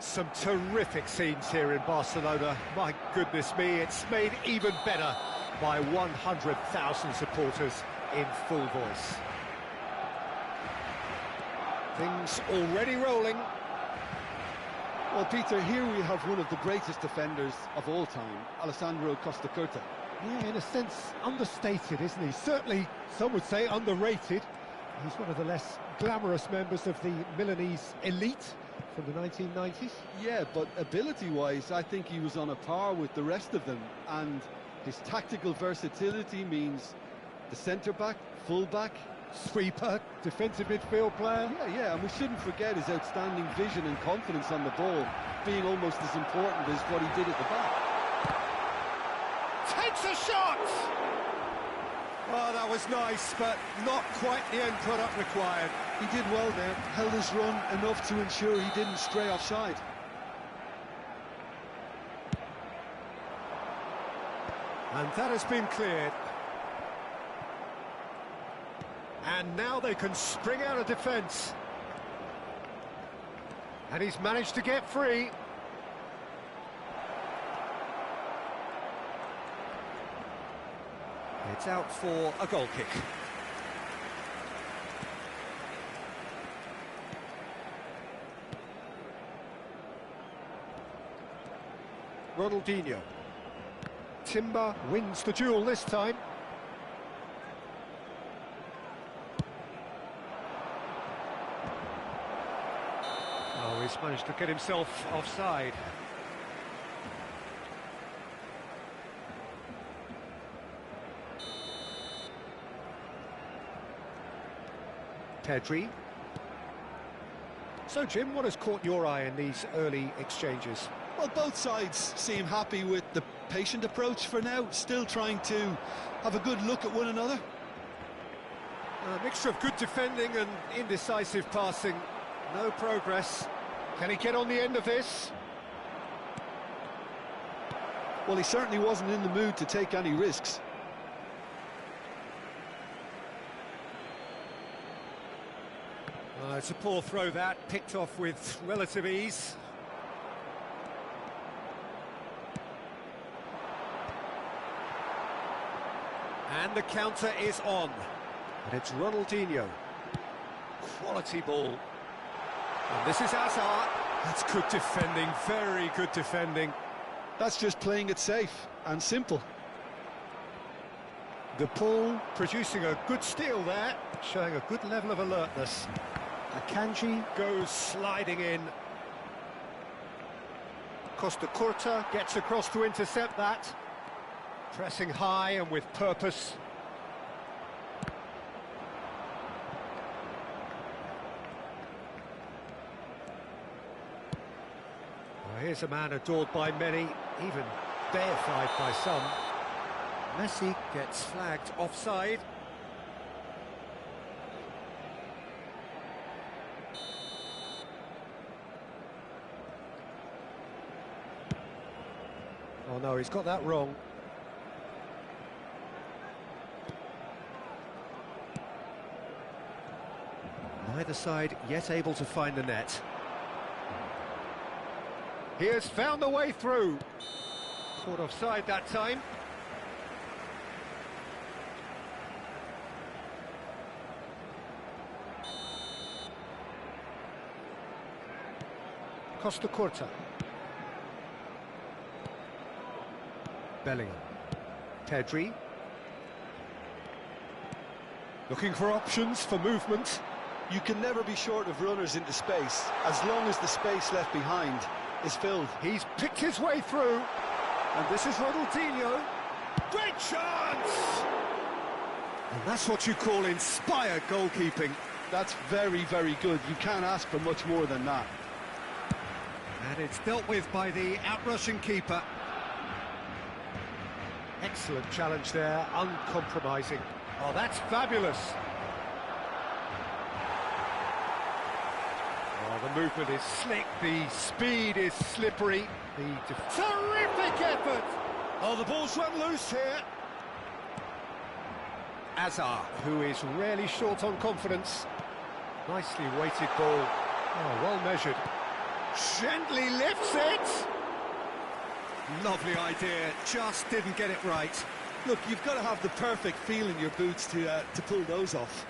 A: Some terrific scenes here in Barcelona. My goodness me, it's made even better by 100,000 supporters in full voice. Things already rolling.
B: Well, Peter, here we have one of the greatest defenders of all time, Alessandro Costa Curta.
A: Yeah, in a sense, understated, isn't he? Certainly, some would say underrated. He's one of the less glamorous members of the Milanese elite from the 1990s.
B: Yeah, but ability-wise, I think he was on a par with the rest of them, and his tactical versatility means the centre-back, full-back,
A: Sweeper, defensive midfield player.
B: Yeah, and we shouldn't forget his outstanding vision and confidence on the ball, being almost as important as what he did at the back.
A: Takes a shot! Oh, that was nice, but not quite the end product required.
B: He did well there, held his run enough to ensure he didn't stray offside.
A: And that has been cleared. And now they can spring out of defence. And he's managed to get free. It's out for a goal kick. Ronaldinho. Timber wins the duel this time. Oh, he's managed to get himself offside. Pedri. So, Jim, what has caught your eye in these early exchanges?
B: Well, both sides seem happy with the patient approach for now, still trying to have a good look at one another.
A: A mixture of good defending and indecisive passing. No progress. Can he get on the end of this?
B: Well, he certainly wasn't in the mood to take any risks.
A: It's a poor throw that, picked off with relative ease. And the counter is on. And it's Ronaldinho. Quality ball. And this is Hazard. That's good defending, very good defending.
B: That's just playing it safe and simple.
A: The ball producing a good steal there, showing a good level of alertness. Akanji goes sliding in. Costa Curta gets across to intercept that. Pressing high and with purpose. Well, here's a man adored by many, even deified by some. Messi gets flagged offside. Oh no, he's got that wrong. Neither side yet able to find the net. He has found the way through. Caught offside that time. Costa Curta. Bellingham. Pedri. Looking for options for movement.
B: You can never be short of runners into space, as long as the space left behind is filled.
A: He's picked his way through. And this is Ronaldinho. Great chance! And that's what you call inspired goalkeeping.
B: That's very, very good. You can't ask for much more than that.
A: And it's dealt with by the outrushing keeper. Excellent challenge there, uncompromising. Oh, that's fabulous. Oh, the movement is slick, the speed is slippery, terrific effort!
B: Oh, the ball's run loose here.
A: Azar, who is really short on confidence. Nicely weighted ball. Oh, well measured. Gently lifts it! Lovely idea, just didn't get it right.
B: Look, you've got to have the perfect feel in your boots to pull those off.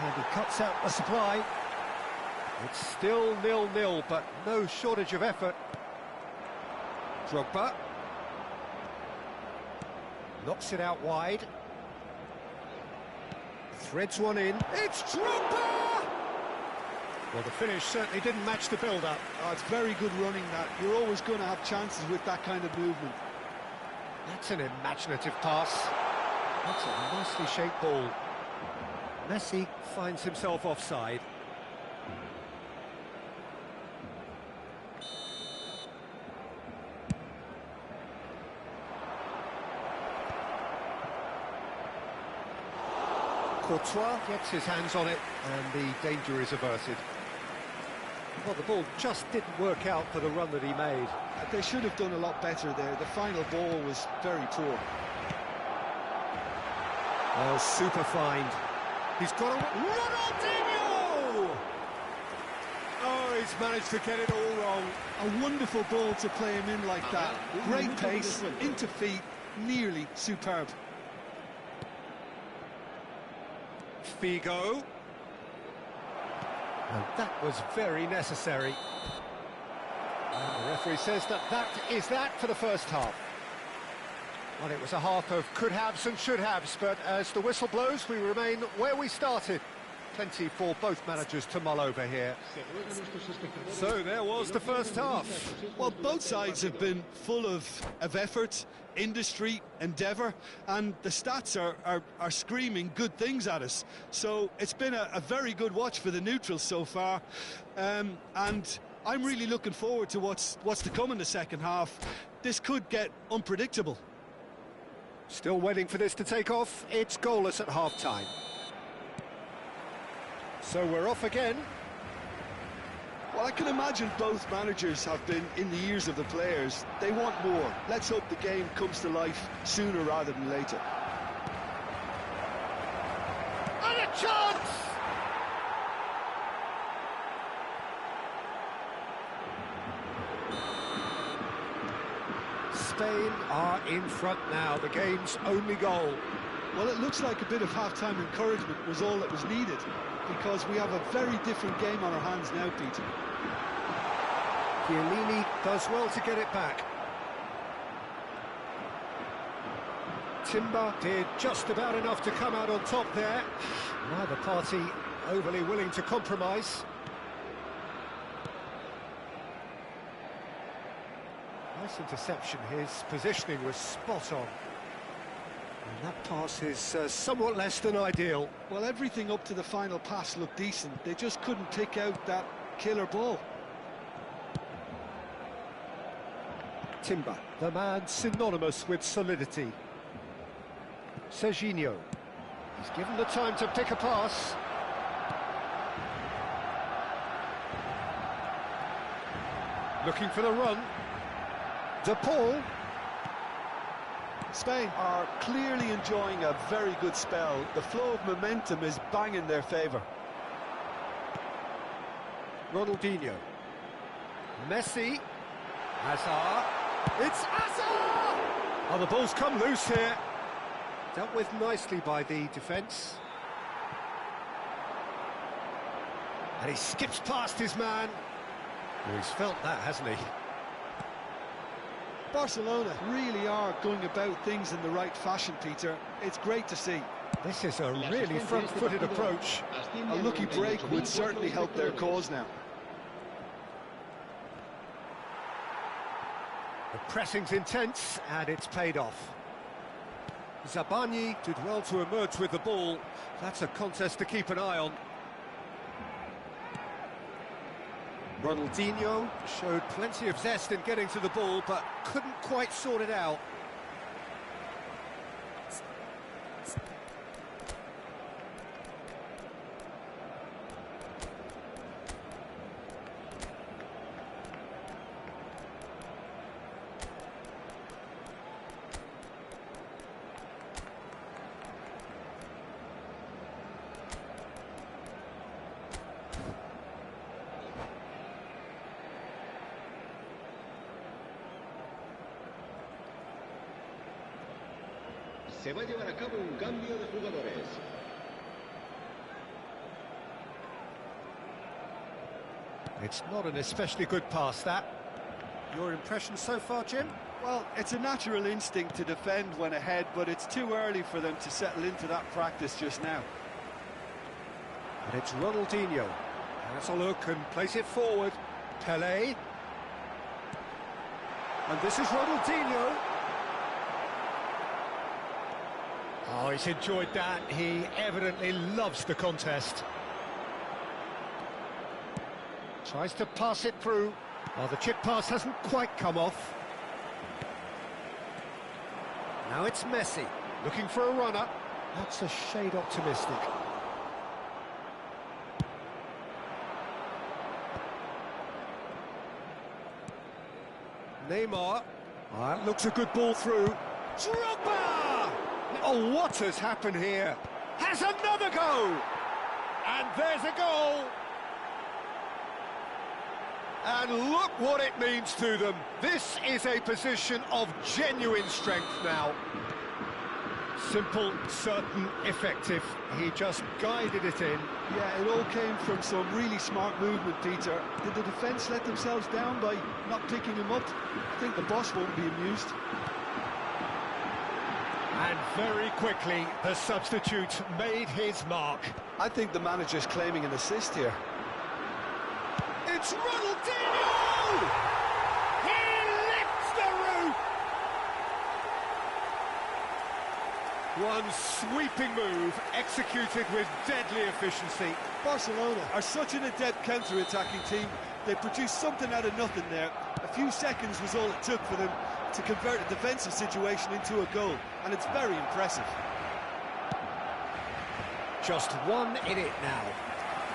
A: And he cuts out the supply. It's still 0-0, but no shortage of effort. Drogba. Knocks it out wide. Threads one in. It's Drogba! Well, the finish certainly didn't match the build-up.
B: Oh, it's very good running, that. You're always going to have chances with that kind of movement.
A: That's an imaginative pass. That's a nicely shaped ball. Messi finds himself offside. Courtois gets his hands on it, and the danger is averted. Well, the ball just didn't work out for the run that he made.
B: They should have done a lot better there. The final ball was very poor.
A: Oh, super find. He's got a... Ronaldinho! Oh, he's managed to get it all wrong.
B: A wonderful ball to play him in like that. Great pace, into feet, nearly superb.
A: Figo. And that was very necessary. And the referee says that is that for the first half. Well, it was a half of could-haves and should-haves, but as the whistle blows, we remain where we started. Plenty for both managers to mull over here. So there was the first half.
B: Well, both sides have been full of effort, industry, endeavour, and the stats are screaming good things at us. So it's been a very good watch for the neutrals so far, and I'm really looking forward to what's to come in the second half. This could get unpredictable.
A: Still waiting for this to take off. It's goalless at half-time. So we're off again.
B: Well, I can imagine both managers have been in the ears of the players. They want more. Let's hope the game comes to life sooner rather than later.
A: And a chance! Spain are in front now, the game's only goal.
B: Well, it looks like a bit of half-time encouragement was all that was needed, because we have a very different game on our hands now, Peter.
A: Chiellini does well to get it back. Timber did just about enough to come out on top there. Neither party overly willing to compromise. Nice interception, his positioning was spot on. And that pass is somewhat less than ideal.
B: Well, everything up to the final pass looked decent. They just couldn't pick out that killer ball.
A: Timber, the man synonymous with solidity. Serginho. He's given the time to pick a pass. Looking for the run. De Paul.
B: Spain are clearly enjoying a very good spell. The flow of momentum is bang in their favour.
A: Ronaldinho. Messi. Hazard. It's Hazard! Oh, the ball's come loose here. Dealt with nicely by the defence. And he skips past his man. Well, he's felt that, hasn't he?
B: Barcelona really are going about things in the right fashion, Peter. It's great to see.
A: This is a really front-footed approach.
B: A lucky break would certainly help their cause now.
A: The pressing's intense, and it's paid off. Zamanı did well to emerge with the ball. That's a contest to keep an eye on. Ronaldinho showed plenty of zest in getting to the ball, but couldn't quite sort it out.
C: Se va a llevar a cabo un cambio de jugadores.
A: It's not an especially good pass, that. Your impression so far, Jim?
B: Well, it's a natural instinct to defend when ahead, but it's too early for them to settle into that practice just now.
A: And it's Ronaldinho. Has a look and place it forward. Pelé. And this is Ronaldinho. Oh, he's enjoyed that. He evidently loves the contest. Tries to pass it through. Oh, the chip pass hasn't quite come off. Now it's Messi, looking for a runner. That's a shade optimistic. Neymar. Oh, that looks a good ball through. Drogba! Oh, what has happened here? Has another go! And there's a goal! And look what it means to them. This is a position of genuine strength now. Simple, certain, effective. He just guided it in.
B: Yeah, it all came from some really smart movement, Peter. Did the defence let themselves down by not picking him up? I think the boss won't be amused.
A: And very quickly, the substitute made his mark.
B: I think the manager's claiming an assist here.
A: It's Ronaldinho! He lifts the roof! One sweeping move, executed with deadly efficiency.
B: Barcelona are such an adept counter-attacking team. They produced something out of nothing there. A few seconds was all it took for them to convert a defensive situation into a goal, and it's very impressive.
A: Just one in it now.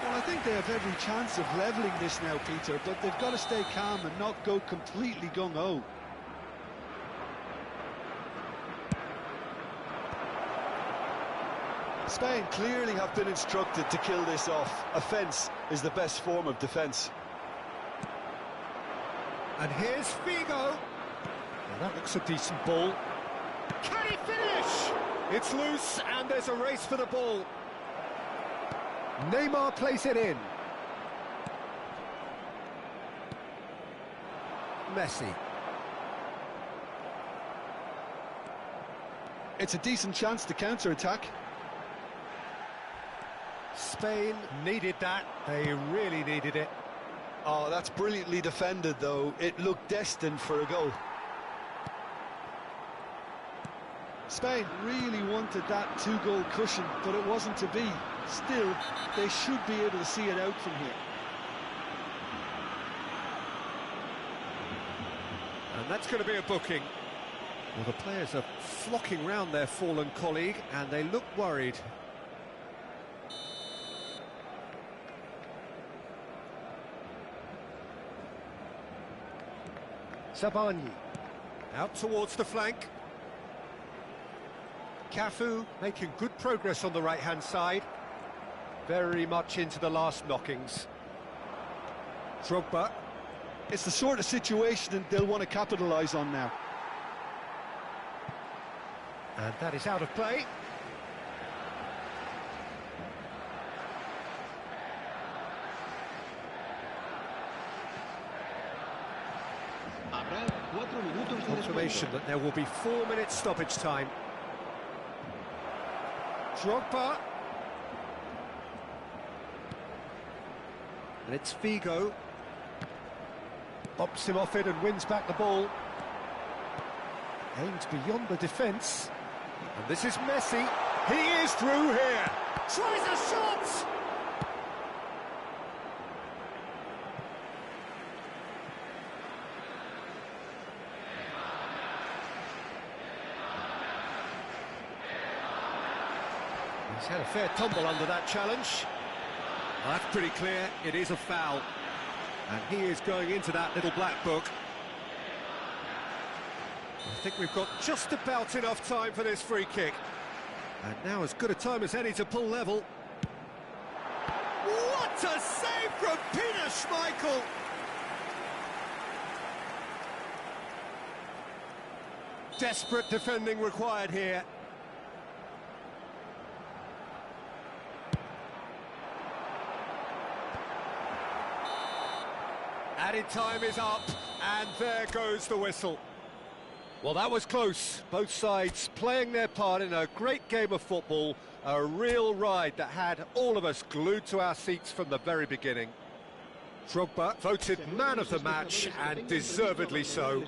B: Well, I think they have every chance of levelling this now, Peter, but they've got to stay calm and not go completely gung-ho. Spain clearly have been instructed to kill this off. Offence is the best form of defence.
A: And here's Figo. Well, that looks a decent ball. Can he finish? It's loose, and there's a race for the ball. Neymar plays it in. Messi.
B: It's a decent chance to counter-attack.
A: Spain needed that. They really needed it.
B: Oh, that's brilliantly defended, though. It looked destined for a goal. Spain really wanted that two-goal cushion, but it wasn't to be. Still, they should be able to see it out from here.
A: And that's going to be a booking. Well, the players are flocking round their fallen colleague, and they look worried. Zamanı, out towards the flank. Cafu making good progress on the right-hand side. Very much into the last knockings. Drogba.
B: It's the sort of situation they'll want to capitalise on now.
A: And that is out of play. Confirmation that there will be 4 minutes stoppage time. Drogba. And it's Figo. Bops him off it and wins back the ball. Aimed beyond the defence. And this is Messi. He is through here. Tries a shot! He's had a fair tumble under that challenge. Well, that's pretty clear, it is a foul. And he is going into that little black book. I think we've got just about enough time for this free kick. And now as good a time as any to pull level. What a save from Peter Schmeichel! Desperate defending required here. Added time is up, and there goes the whistle. Well, that was close. Both sides playing their part in a great game of football, a real ride that had all of us glued to our seats from the very beginning. Drogba voted man of the match, and deservedly so.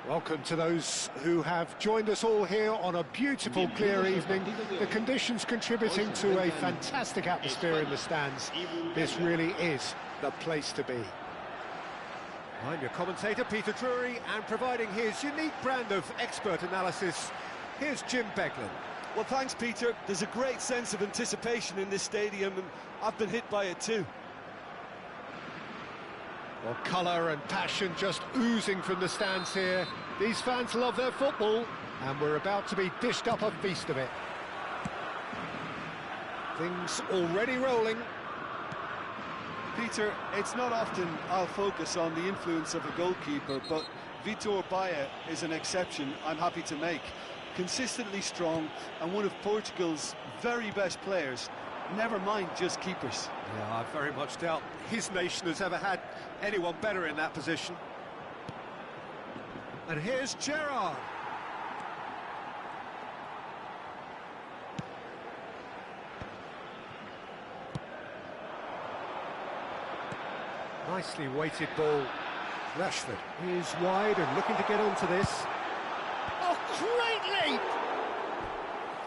A: Welcome to those who have joined us all here on a beautiful, clear evening. The conditions contributing to a fantastic atmosphere in the stands. This really is the place to be. I'm your commentator, Peter Drury, and providing his unique brand of expert analysis, here's Jim Beglin.
B: Well, thanks, Peter. There's a great sense of anticipation in this stadium, and I've been hit by it too.
A: Well, colour and passion just oozing from the stands here. These fans love their football, and we're about to be dished up a feast of it. Things already rolling.
B: Peter, it's not often I'll focus on the influence of a goalkeeper, but Vitor Baia is an exception I'm happy to make. Consistently strong and one of Portugal's very best players, never mind just keepers.
A: Yeah, I very much doubt his nation has ever had anyone better in that position. And here's Gerrard. Nicely weighted ball. Rashford is wide and looking to get onto this. Oh, great leap!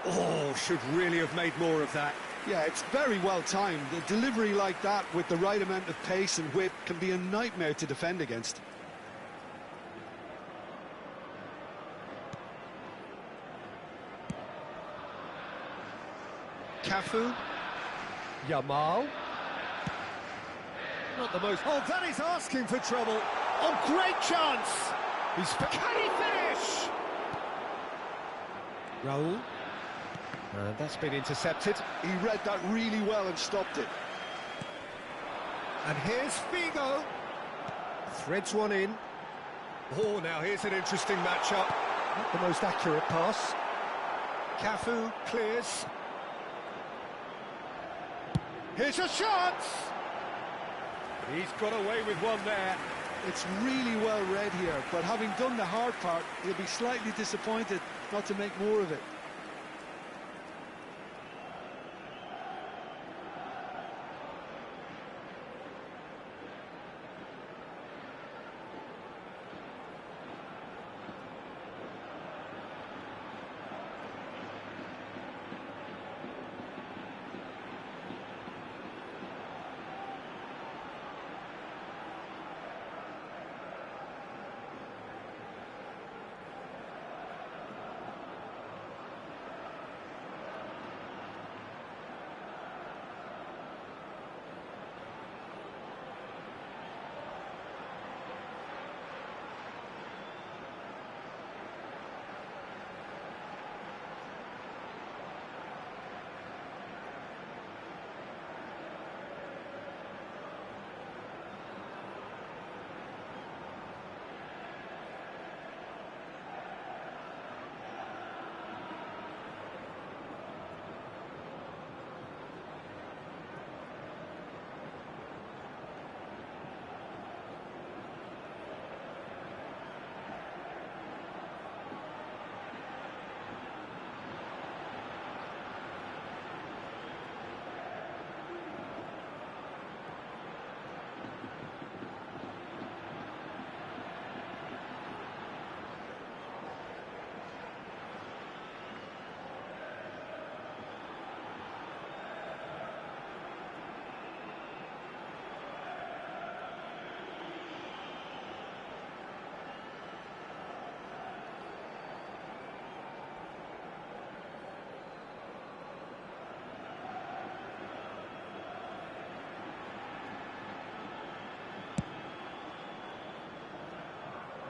A: Oh, should really have made more of that.
B: Yeah, it's very well timed. A delivery like that with the right amount of pace and whip can be a nightmare to defend against.
A: Cafu. Yamal. Not the most... Oh, that is asking for trouble. Oh, great chance! Can he finish? Raul. That's been intercepted.
B: He read that really well and stopped it.
A: And here's Figo. Threads one in. Oh, now here's an interesting matchup. Not the most accurate pass. Cafu clears. Here's a chance! He's got away with one there.
B: It's really well read here, but having done the hard part, he'll be slightly disappointed not to make more of it.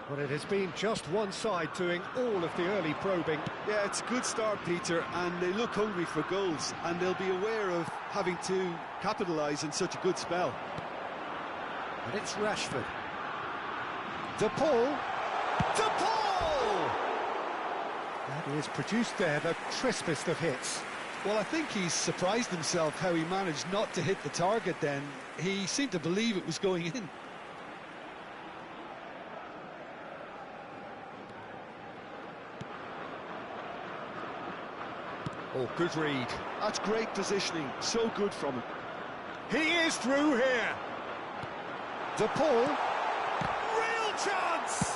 A: Well, it has been just one side doing all of the early probing.
B: Yeah, it's a good start, Peter, and they look hungry for goals, and they'll be aware of having to capitalise in such a good spell.
A: And it's Rashford. De Paul. De Paul! That is produced there the crispest of hits.
B: Well, I think he's surprised himself how he managed not to hit the target then. He seemed to believe it was going in.
A: Oh, good read.
B: That's great positioning, so good from him.
A: He is through here. De Paul. Real chance!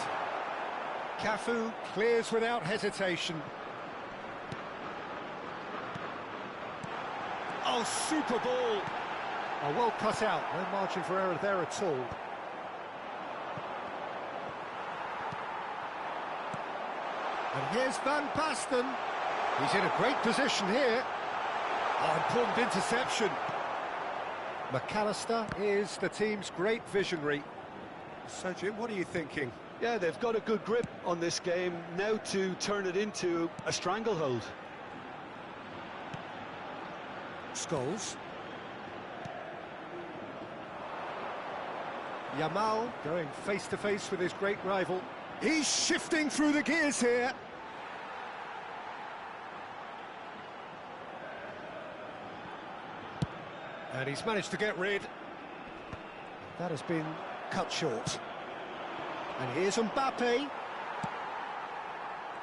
A: Cafu clears without hesitation. Oh, super ball! Oh, well cut out, no margin for error there at all. And here's Van Basten. He's in a great position here. Oh, important interception. McAllister is the team's great visionary. So, Jim, what are you thinking?
B: Yeah, they've got a good grip on this game, now to turn it into a stranglehold.
A: Scholes. Yamal going face-to-face with his great rival. He's shifting through the gears here. And he's managed to get rid. That has been cut short. And here's Mbappe.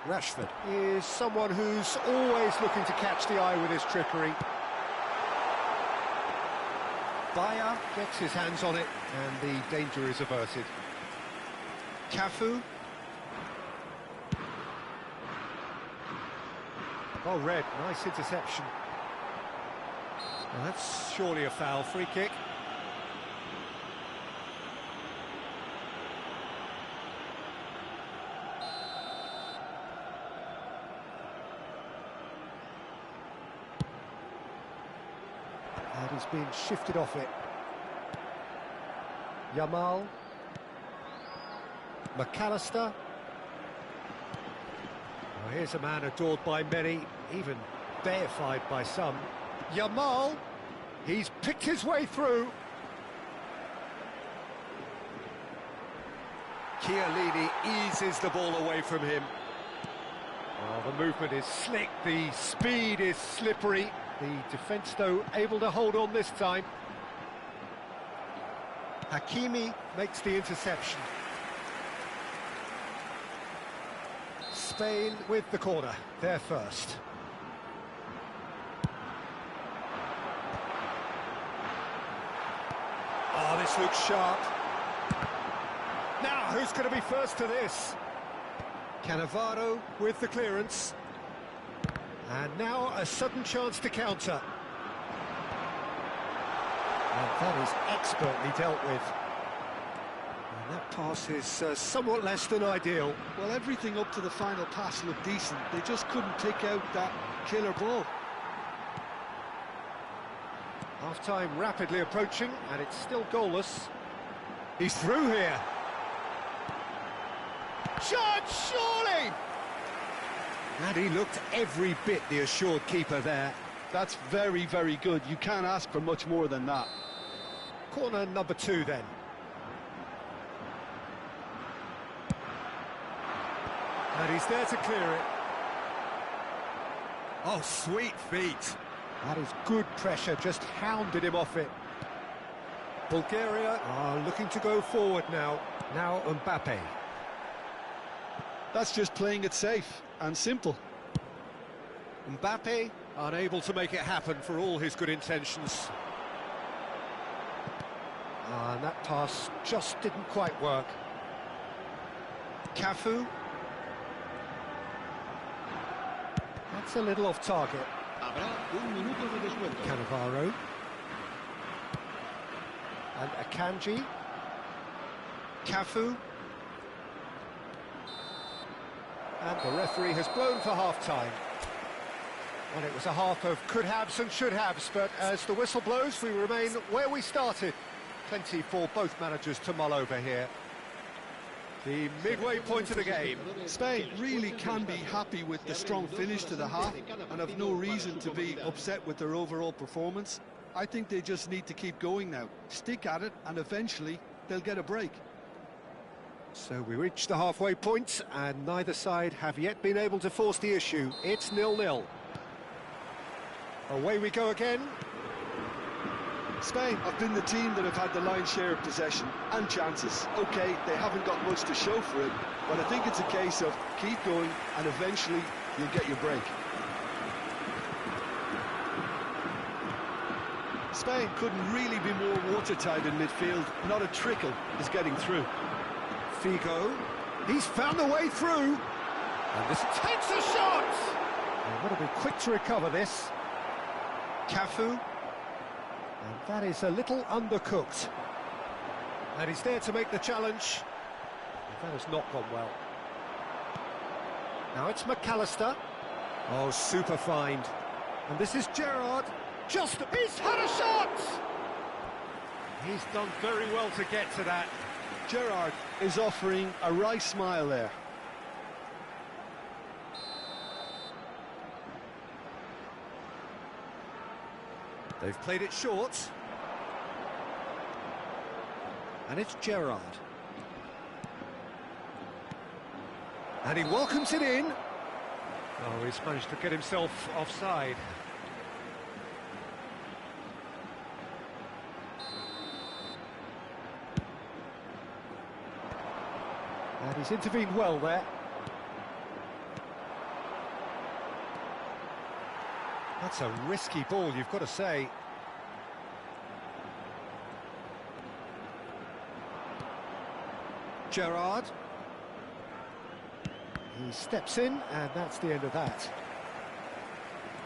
A: Rashford is someone who's always looking to catch the eye with his trickery. Bayer gets his hands on it, and the danger is averted. Cafu. Oh, Red, nice interception. Well, that's surely a foul, free kick. And he's been shifted off it. Yamal. McAllister. Well, here's a man adored by many, even deified by some. Yamal. He's picked his way through. Chiellini eases the ball away from him. Oh, the movement is slick, the speed is slippery. The defence, though, able to hold on this time. Hakimi makes the interception. Spain with the corner, they're first. Oh, this looks sharp. Now, who's going to be first to this? Cannavaro with the clearance. And now a sudden chance to counter. And that is expertly dealt with. And that pass is somewhat less than ideal.
B: Well, everything up to the final pass looked decent. They just couldn't pick out that killer ball.
A: Half-time rapidly approaching, and it's still goalless. He's through here. Shot, surely! And he looked every bit the assured keeper there.
B: That's very, very good. You can't ask for much more than that.
A: Corner number 2 then. And he's there to clear it. Oh, sweet feet. That is good pressure, just hounded him off it. Bulgaria are looking to go forward now. Now Mbappe.
B: That's just playing it safe and simple.
A: Mbappe unable to make it happen for all his good intentions. And that pass just didn't quite work. Cafu. That's a little off target. Cannavaro. And Akanji. Cafu. And the referee has blown for half-time. Well, it was a half of could-haves and should-haves, but as the whistle blows, we remain where we started. Plenty for both managers to mull over here. The midway point of the game.
B: Spain really can be happy with the strong finish to the half and have no reason to be upset with their overall performance. I think they just need to keep going now. Stick at it, and eventually they'll get a break.
A: So we reach the halfway point, and neither side have yet been able to force the issue. It's 0-0. Away we go again.
B: Spain have been the team that have had the lion's share of possession and chances. OK, they haven't got much to show for it, but I think it's a case of keep going and eventually you'll get your break. Spain couldn't really be more watertight in midfield. Not a trickle is getting through.
A: Figo. He's found a way through. And this takes a shot! They've got to be quick to recover this. Cafu. And that is a little undercooked. And he's there to make the challenge. And that has not gone well. Now it's McAllister. Oh, super find. And this is Gerrard. He's had a shot! He's done very well to get to that.
B: Gerrard is offering a wry smile there.
A: They've played it short. And it's Gerrard. And he welcomes it in. Oh, he's managed to get himself offside. And he's intervened well there. That's a risky ball, you've got to say. Gerrard. He steps in, and that's the end of that.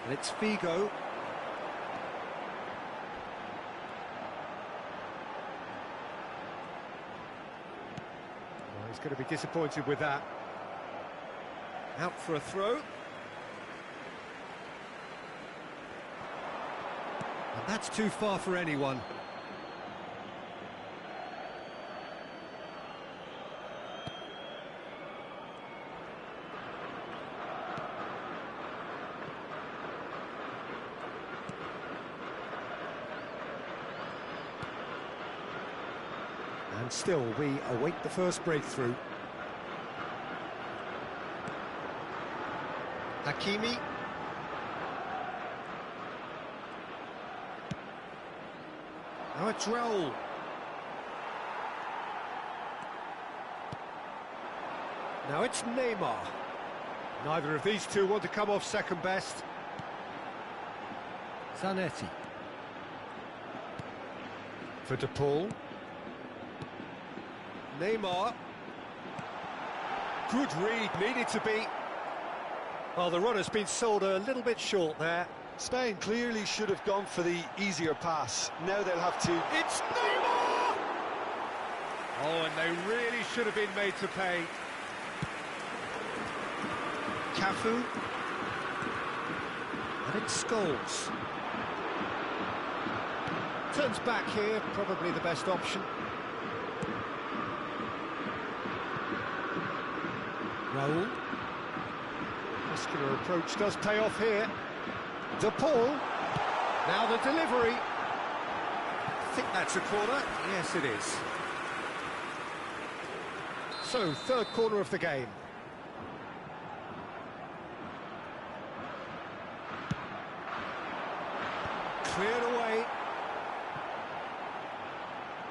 A: And it's Figo. He's going to be disappointed with that. Out for a throw. And that's too far for anyone. And still, we await the first breakthrough. Hakimi. Now it's Raul. Now it's Neymar. Neither of these two want to come off second best. Zanetti. For De Paul. Neymar. Good read, needed to be. Well, the runner's been sold a little bit short there.
B: Spain clearly should have gone for the easier pass. Now they'll have to...
A: It's Neymar! Oh, and they really should have been made to pay. Cafu. And it's Scholes. Turns back here, probably the best option. Raul. Muscular approach does pay off here. De Paul. Now the delivery. I think that's a corner. Yes, it is. So, third corner of the game. Cleared away.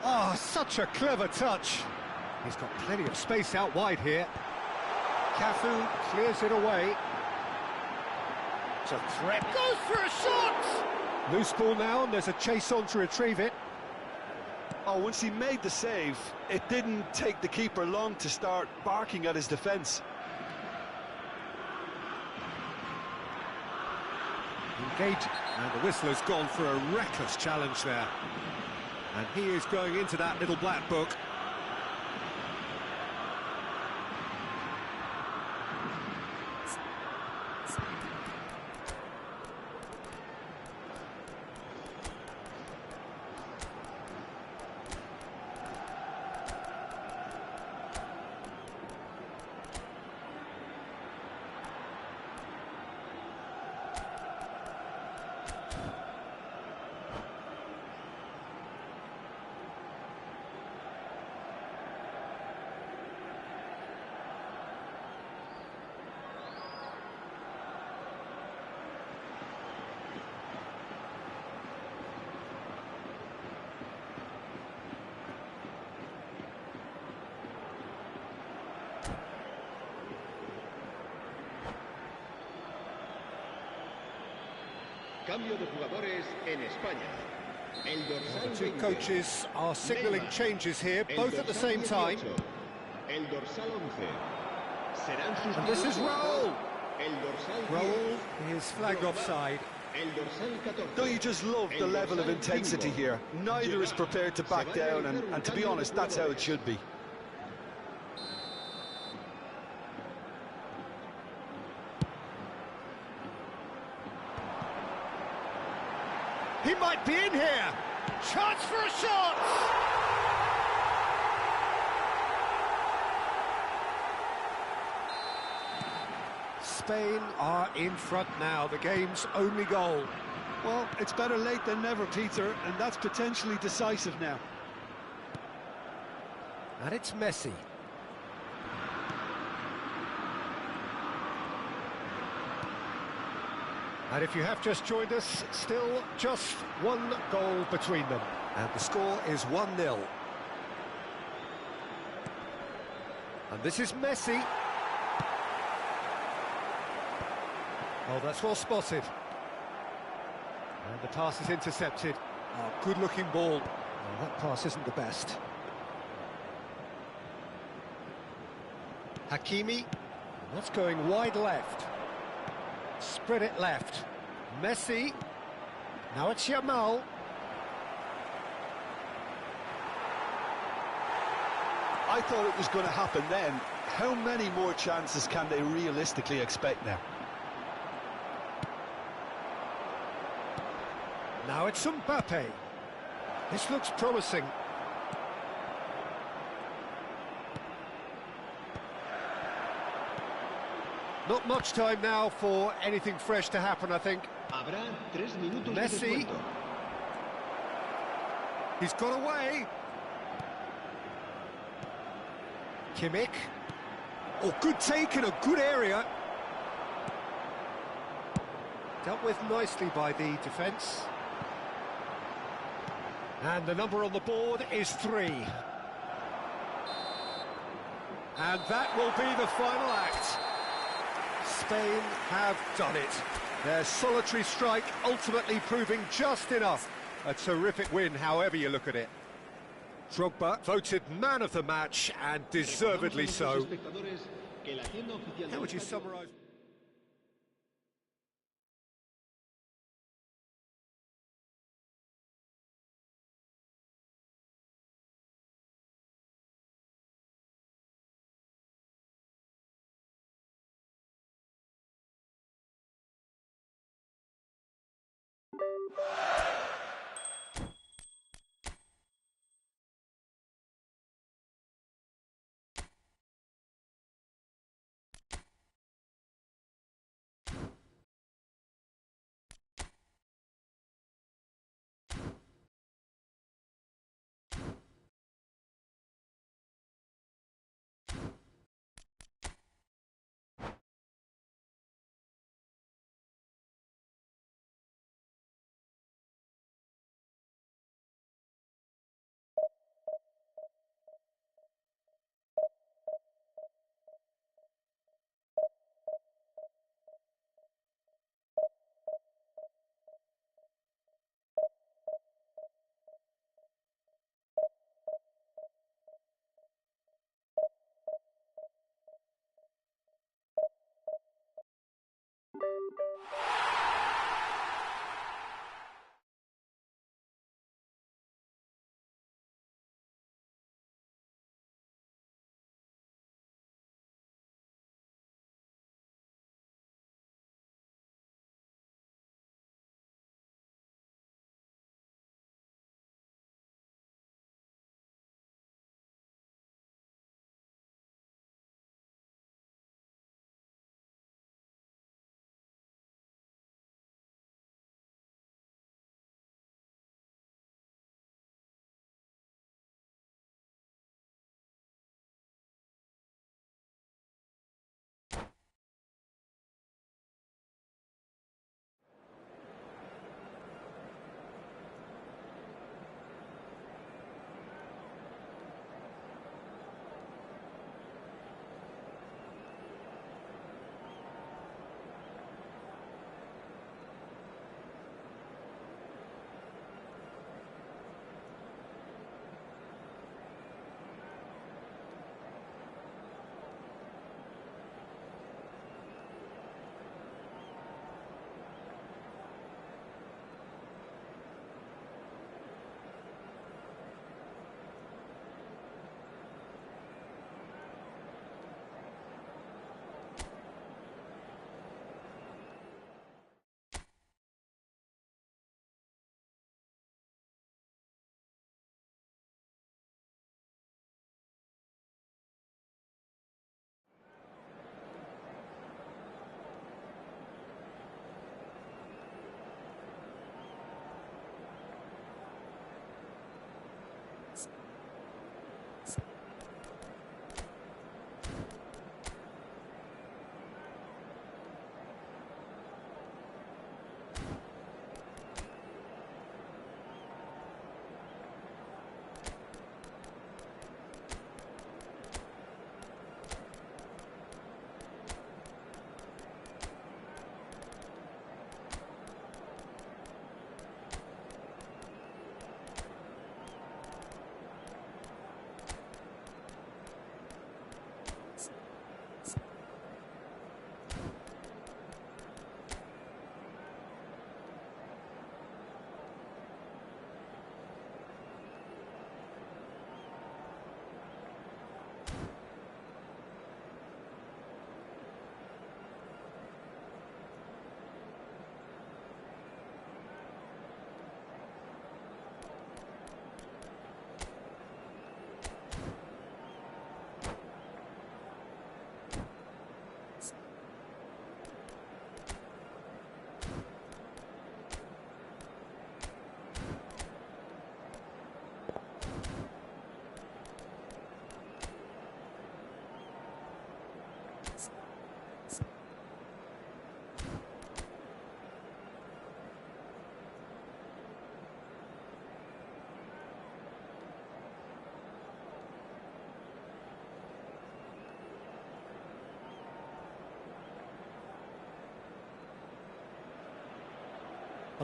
A: Oh, such a clever touch. He's got plenty of space out wide here. Cafu clears it away. It's a threat. Goes for a shot! Loose ball now, and there's a chase on to retrieve it.
B: Oh, once he made the save, it didn't take the keeper long to start barking at his defence.
A: Engaged, and the whistle has gone for a reckless challenge there. And he is going into that little black book.
C: Cambio de jugadores en España. El dorsal
A: The two
C: 20.
A: coaches are signalling changes here, both at the same time.
C: El dorsal 11. Serán sus
A: And this is Raul.
C: El dorsal 10.
A: Raul is flagged offside.
C: El dorsal 14.
B: Don't you just love the level of intensity here? Neither is prepared to back down, and to be honest, that's how it should be.
A: He might be in here. Chance for a shot. Spain are in front now, the game's only goal.
B: Well, it's better late than never, Peter, and that's potentially decisive now.
A: And it's Messi. And if you have just joined us, still just one goal between them. And the score is 1-0. And this is Messi. Oh, that's well spotted. And the pass is intercepted. Oh, good-looking ball. Oh, that pass isn't the best. Hakimi. And that's going wide left. Spread it left. Messi. Now it's Yamal.
B: I thought it was going to happen then. How many more chances can they realistically expect now?
A: Now it's Mbappe. This looks promising. Not much time now for anything fresh to happen, I think.
C: Habrá 3 minutos de
A: Messi.
C: descuento.
A: He's got away. Kimmich. Oh, good take in a good area. Dealt with nicely by the defence. And the number on the board is 3. And that will be the final act. Spain have done it. Their solitary strike ultimately proving just enough. A terrific win, however you look at it. Drogba voted man of the match, and deservedly so. How would you summarise...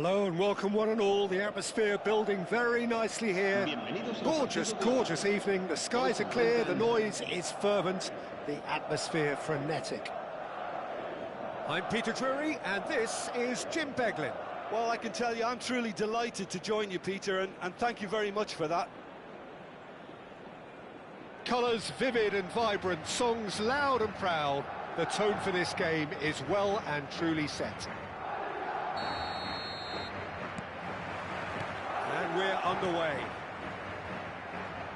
A: Hello and welcome one and all. The atmosphere building very nicely here. Gorgeous, gorgeous evening. The skies are clear, the noise is fervent, the atmosphere frenetic. I'm Peter Drury and this is Jim Beglin.
B: Well, I can tell you I'm truly delighted to join you, Peter, and thank you very much for that.
A: Colours vivid and vibrant, songs loud and proud. The tone for this game is well and truly set. And we're underway.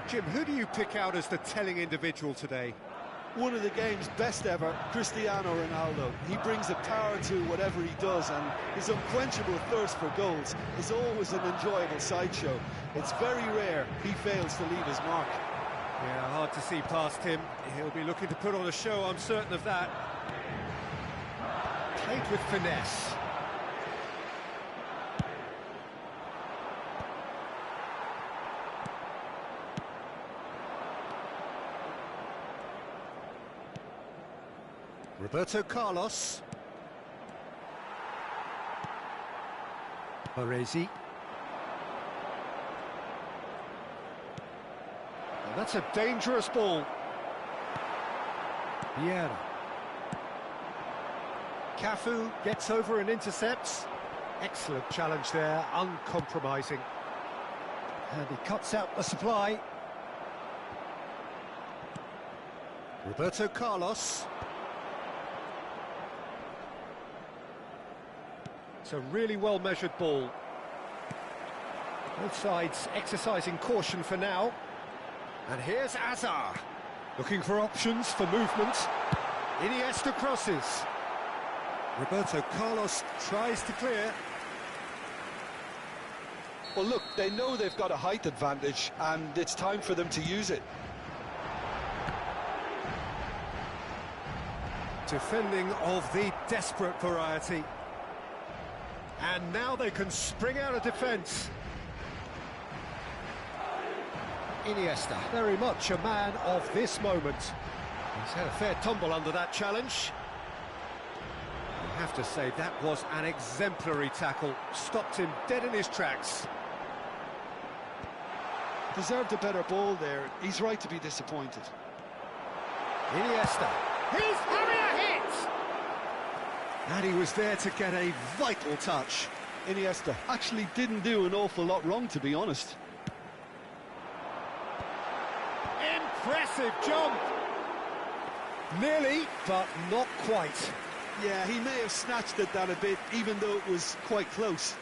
A: Jim, who do you pick out as the telling individual today?
B: One of the game's best ever, Cristiano Ronaldo. He brings a power to whatever he does, and his unquenchable thirst for goals is always an enjoyable sideshow. It's very rare he fails to leave his mark.
A: Yeah, hard to see past him. He'll be looking to put on a show, I'm certain of that. Played with finesse. Roberto Carlos. Baresi. And that's a dangerous ball. Vieira. Cafu gets over and intercepts. Excellent challenge there, uncompromising. And he cuts out the supply. Roberto Carlos. It's a really well-measured ball. Both sides exercising caution for now. And here's Azar, looking for options for movement. Iniesta crosses. Roberto Carlos tries to clear.
B: Well, look, they know they've got a height advantage, and it's time for them to use it.
A: Defending of the desperate variety. And now they can spring out of defence. Iniesta, very much a man of this moment. He's had a fair tumble under that challenge. I have to say, that was an exemplary tackle. Stopped him dead in his tracks.
B: Deserved a better ball there. He's right to be disappointed.
A: Iniesta. He's having a hit! And he was there to get a vital touch.
B: Iniesta actually didn't do an awful lot wrong, to be honest.
A: Impressive jump! Nearly, but not quite.
B: Yeah, he may have snatched at that a bit, even though it was quite close.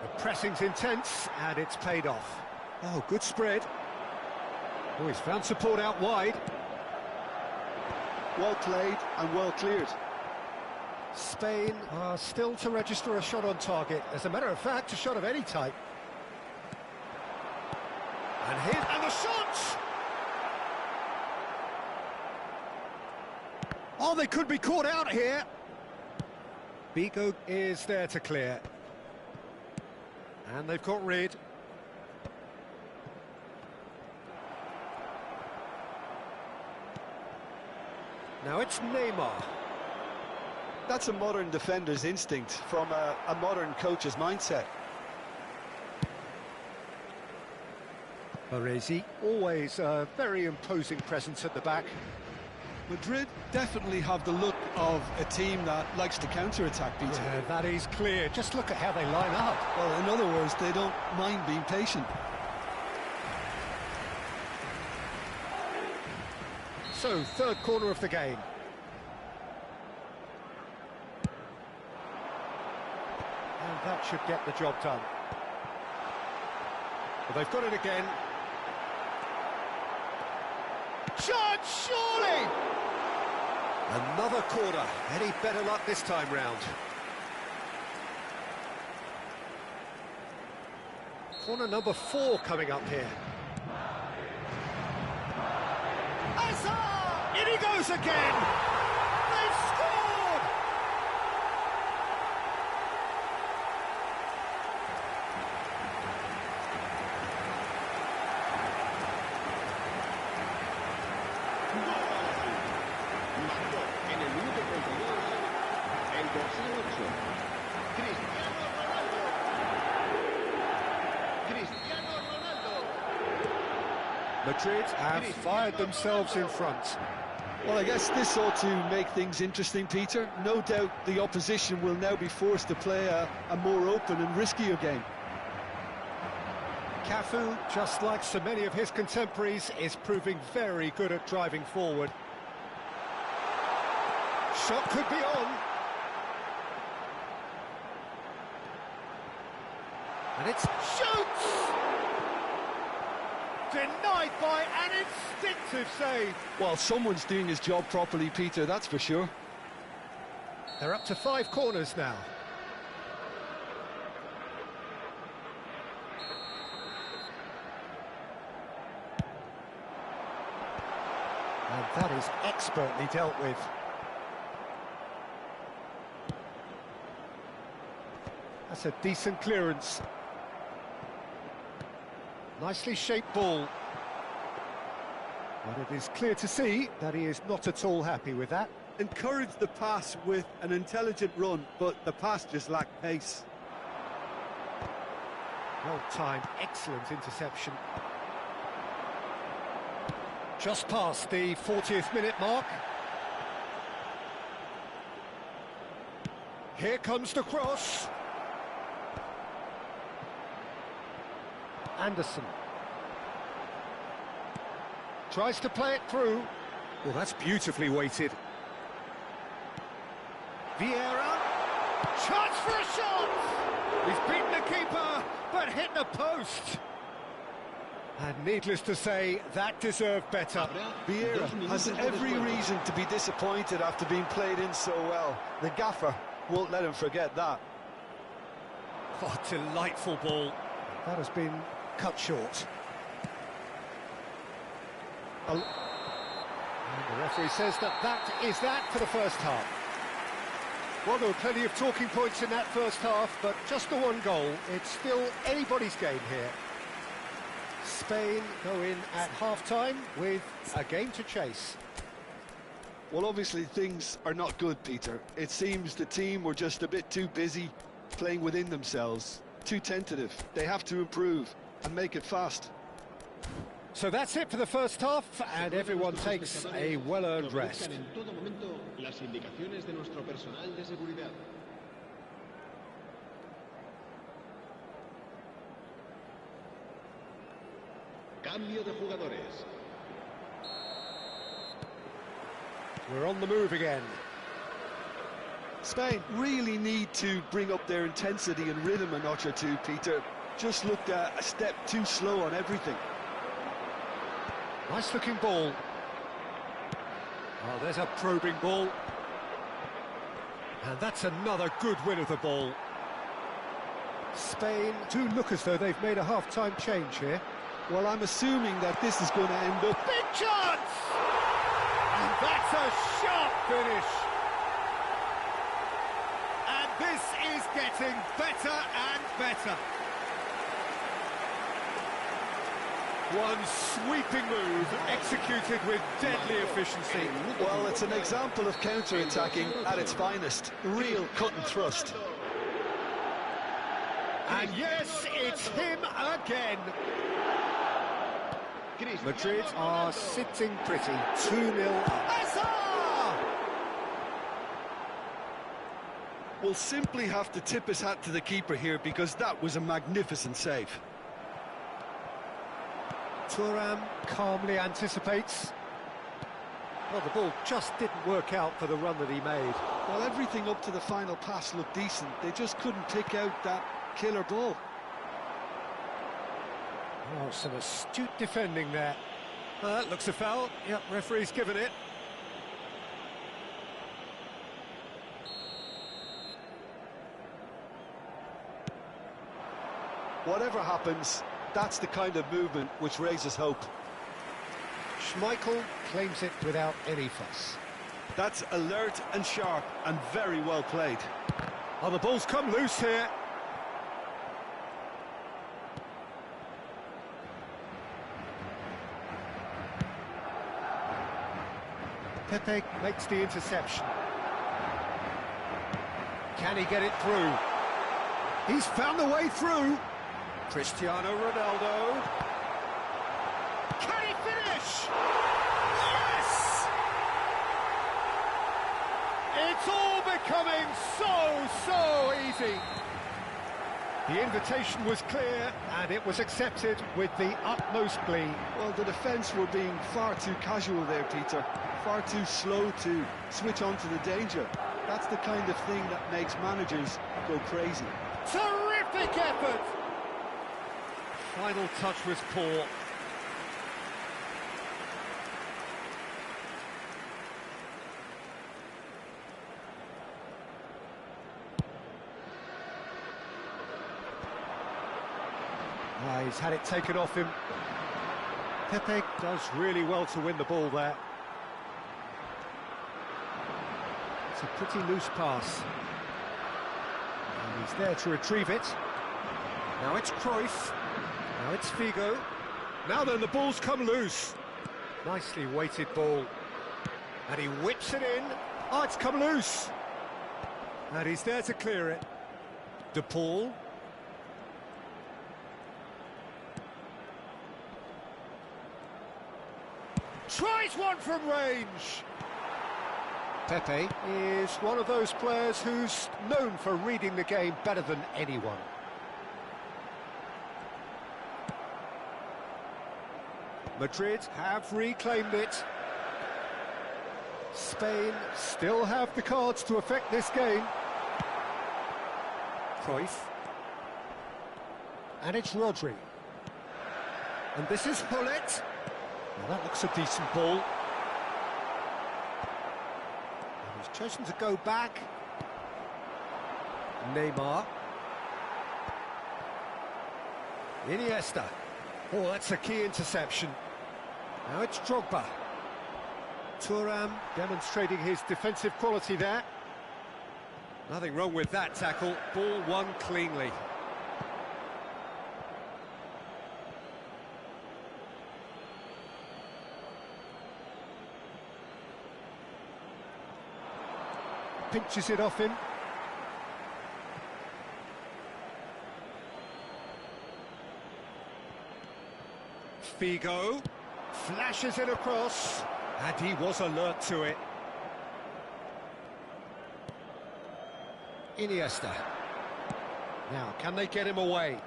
A: The pressing's intense, and it's paid off. Oh, good spread. Oh, he's found support out wide.
B: Well played and well cleared.
A: Spain are still to register a shot on target. As a matter of fact, a shot of any type. And the shot! Oh, they could be caught out here. Bigo is there to clear. And they've got rid. Now it's Neymar.
B: That's a modern defender's instinct from a modern coach's mindset.
A: Baresi, always a very imposing presence at the back.
B: Madrid definitely have the look of a team that likes to counter-attack, Peter.
A: Yeah, that is clear. Just look at how they line up.
B: Well, in other words, they don't mind being patient.
A: So, third corner of the game. And that should get the job done. Well, they've got it again. Shot, surely! Another corner. Any better luck this time round? Corner number 4 coming up here. Azar! In he goes again! They've scored!
C: Marcó en el minuto 32
A: Madrid have fired themselves in front.
B: Well, I guess this ought to make things interesting, Peter. No doubt the opposition will now be forced to play a more open and riskier game.
A: Cafu, just like so many of his contemporaries, is proving very good at driving forward. Shot could be on. And it's shoots! Denied by an instinctive save.
B: Well, someone's doing his job properly, Peter, that's for sure.
A: They're up to 5 corners now. And that is expertly dealt with. That's a decent clearance. Nicely shaped ball. But it is clear to see that he is not at all happy with that.
D: Encouraged the pass with an intelligent run, but the pass just lacked pace.
A: Well-timed, excellent interception. Just past the 40th minute mark. Here comes the cross. Anderson. Tries to play it through. Well, that's beautifully weighted. Vieira. Chance for a shot! He's beaten the keeper, but hit the post. And needless to say, that deserved better.
B: Vieira has every reason to be disappointed after being played in so well. The gaffer won't let him forget that.
A: Oh, delightful ball. That has been cut short. And the referee says that is that for the first half. Well, there were plenty of talking points in that first half, but just the one goal. It's still anybody's game here. Spain go in at half-time with a game to chase.
B: Well, obviously things are not good, Peter. It seems the team were just a bit too busy playing within themselves, too tentative. They have to improve and make it fast.
A: So that's it for the first half, and everyone takes a well-earned rest.
C: Cambio de jugadores.
A: We're on the move again.
B: Spain really need to bring up their intensity and rhythm a notch or two, Peter. Just looked a step too slow on everything.
A: Nice looking ball. Oh, there's a probing ball. And that's another good win of the ball. Spain do look as though they've made a half-time change here.
B: Well, I'm assuming that this is going to end up...
A: Big chance! And that's a sharp finish. And this is getting better and better. One sweeping move executed with deadly efficiency.
B: Well, it's an example of counter-attacking at its finest. Real cut and thrust.
A: And yes, it's him again. Madrid are sitting pretty. 2-0 up.
B: We'll simply have to tip his hat to the keeper here because that was a magnificent save.
A: Thuram calmly anticipates. Well, the ball just didn't work out for the run that he made.
B: Well, everything up to the final pass looked decent. They just couldn't pick out that killer ball.
A: Oh, some astute defending there. That looks a foul. Yep, referee's given it.
B: Whatever happens, that's the kind of movement which raises hope.
A: Schmeichel claims it without any fuss.
B: That's alert and sharp and very well played.
A: Oh, the ball's come loose here. Pepe makes the interception. Can he get it through? He's found the way through. Cristiano Ronaldo. Can he finish? Yes! It's all becoming so easy. The invitation was clear, and it was accepted with the utmost glee.
B: Well, the defence were being far too casual there, Peter. Far too slow to switch on to the danger. That's the kind of thing that makes managers go crazy.
A: Terrific effort! Final touch was poor. He's had it taken off him. Pepe does really well to win the ball there. It's a pretty loose pass. And he's there to retrieve it. Now it's Cruyff. Now it's Figo. Now then, the ball's come loose. Nicely weighted ball. And he whips it in. Oh, it's come loose. And he's there to clear it. De Paul. Tries one from range. Pepe is one of those players who's known for reading the game better than anyone. Madrid have reclaimed it. Spain still have the cards to affect this game. Cruyff. And it's Rodri. And this is Hullet. Well, that looks a decent ball. And he's chosen to go back. Neymar. Iniesta. Oh, that's a key interception. Now it's Drogba. Thuram demonstrating his defensive quality there. Nothing wrong with that tackle. Ball won cleanly. Pinches it off him. Figo flashes it across, and he was alert to it. Iniesta. Now, can they get him away?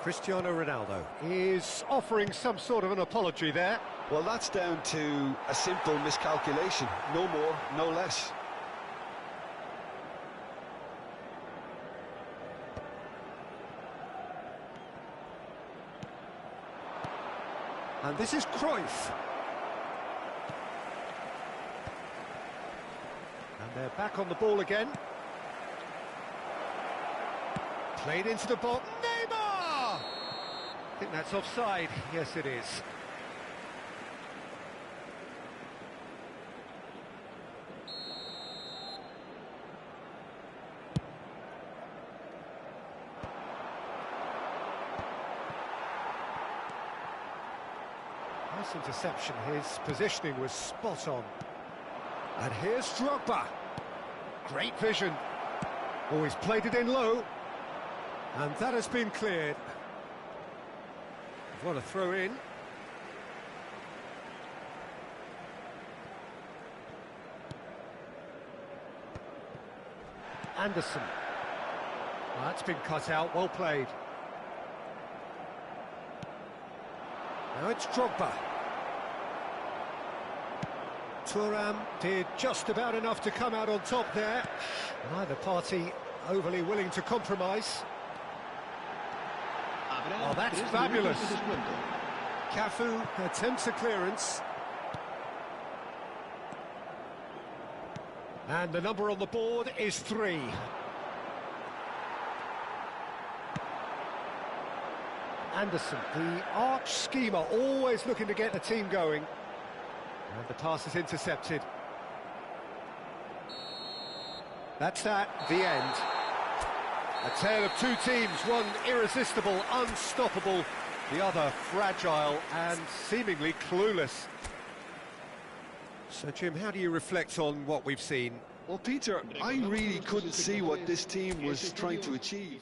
A: Cristiano Ronaldo is offering some sort of an apology there.
B: Well, that's down to a simple miscalculation. No more, no less.
A: And this is Cruyff. And they're back on the ball again. Played into the box. Neymar! I think that's offside. Yes, it is. Nice interception. His positioning was spot on. And here's Drogba. Great vision. Always played it in low. And that has been cleared. What a throw in. Anderson. Well, that's been cut out. Well played. Now it's Drogba. Thuram did just about enough to come out on top there. Neither party overly willing to compromise. Oh, that's fabulous. Cafu attempts a clearance. And the number on the board is 3. Anderson, the arch schemer, always looking to get the team going. And the pass is intercepted. That's that, the end. A tale of two teams, one irresistible, unstoppable, the other fragile and seemingly clueless. So, Jim, how do you reflect on what we've seen?
B: Well, Peter, I really couldn't see what this team was trying to achieve.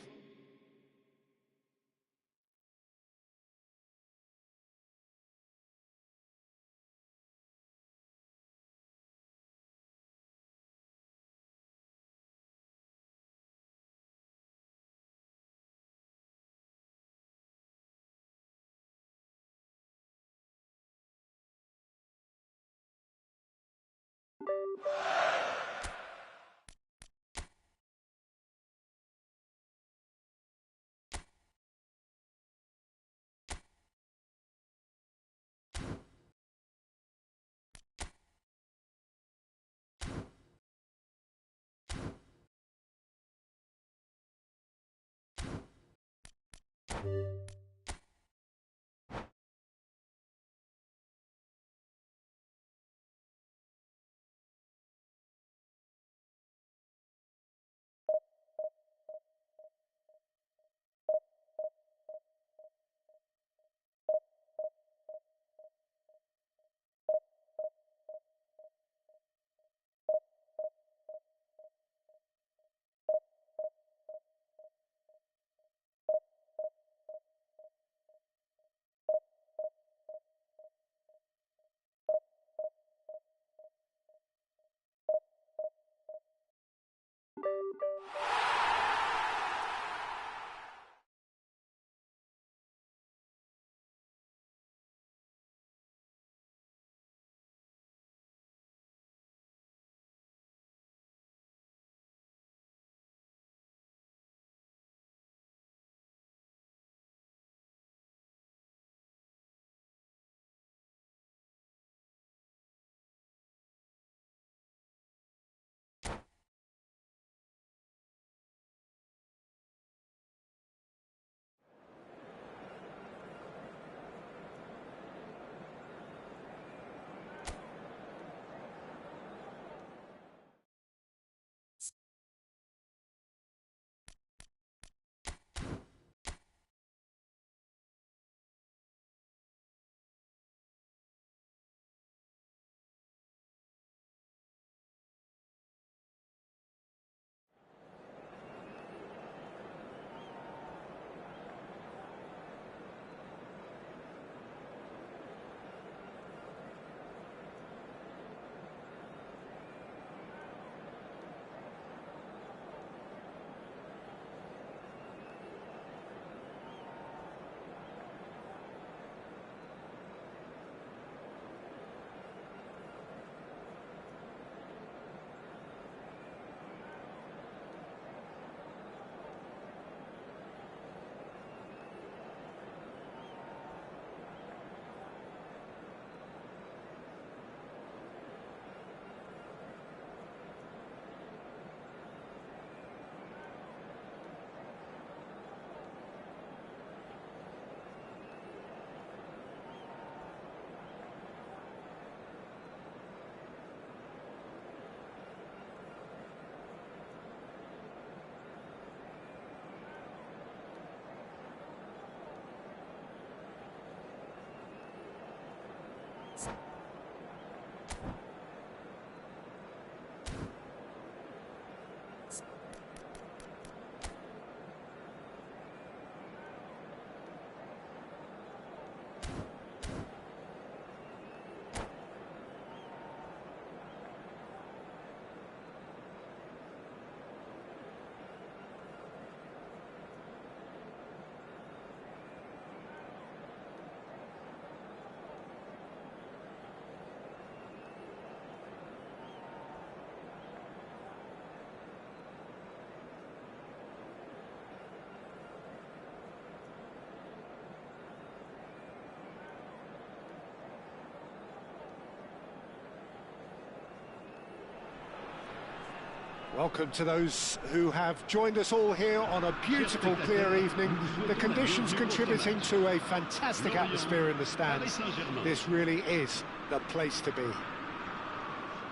A: Welcome to those who have joined us all here on a beautiful, clear evening. The conditions contributing to a fantastic atmosphere in the stands. This really is the place to be.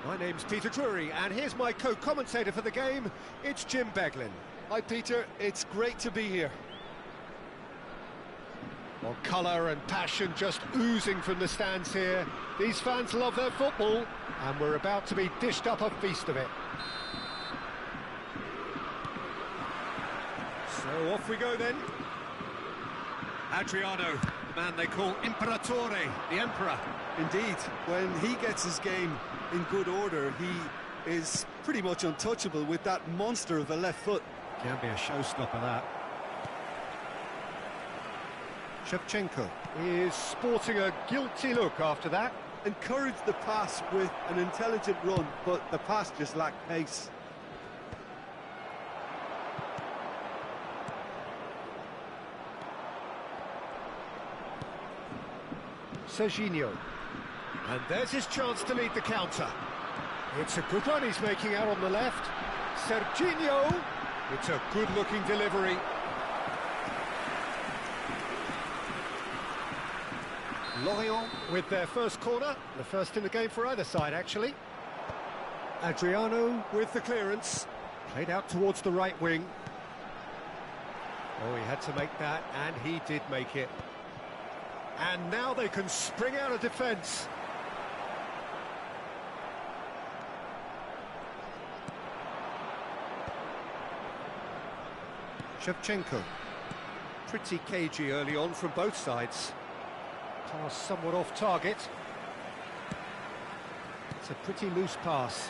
A: My name's Peter Drury, and here's my co-commentator for the game. It's Jim Beglin.
B: Hi, Peter. It's great to be here.
A: Well, colour and passion just oozing from the stands here. These fans love their football, and we're about to be dished up a feast of it. So off we go then.
E: Adriano, the man they call Imperatore, the Emperor.
D: Indeed, when he gets his game in good order, he is pretty much untouchable with that monster of a left foot.
A: Can be a showstopper, that. Shevchenko is sporting a guilty look after that.
D: encouraged the pass with an intelligent run, but the pass just lacked pace.
A: Serginho. And there's his chance to lead the counter. It's a good run he's making out on the left. Serginho. It's a good-looking delivery. Lorient with their first corner, the first in the game for either side, actually. Adriano with the clearance, played out towards the right wing. Oh, he had to make that, and he did make it. And now they can spring out of defence. Shevchenko. Pretty cagey early on from both sides. Pass somewhat off target. It's a pretty loose pass.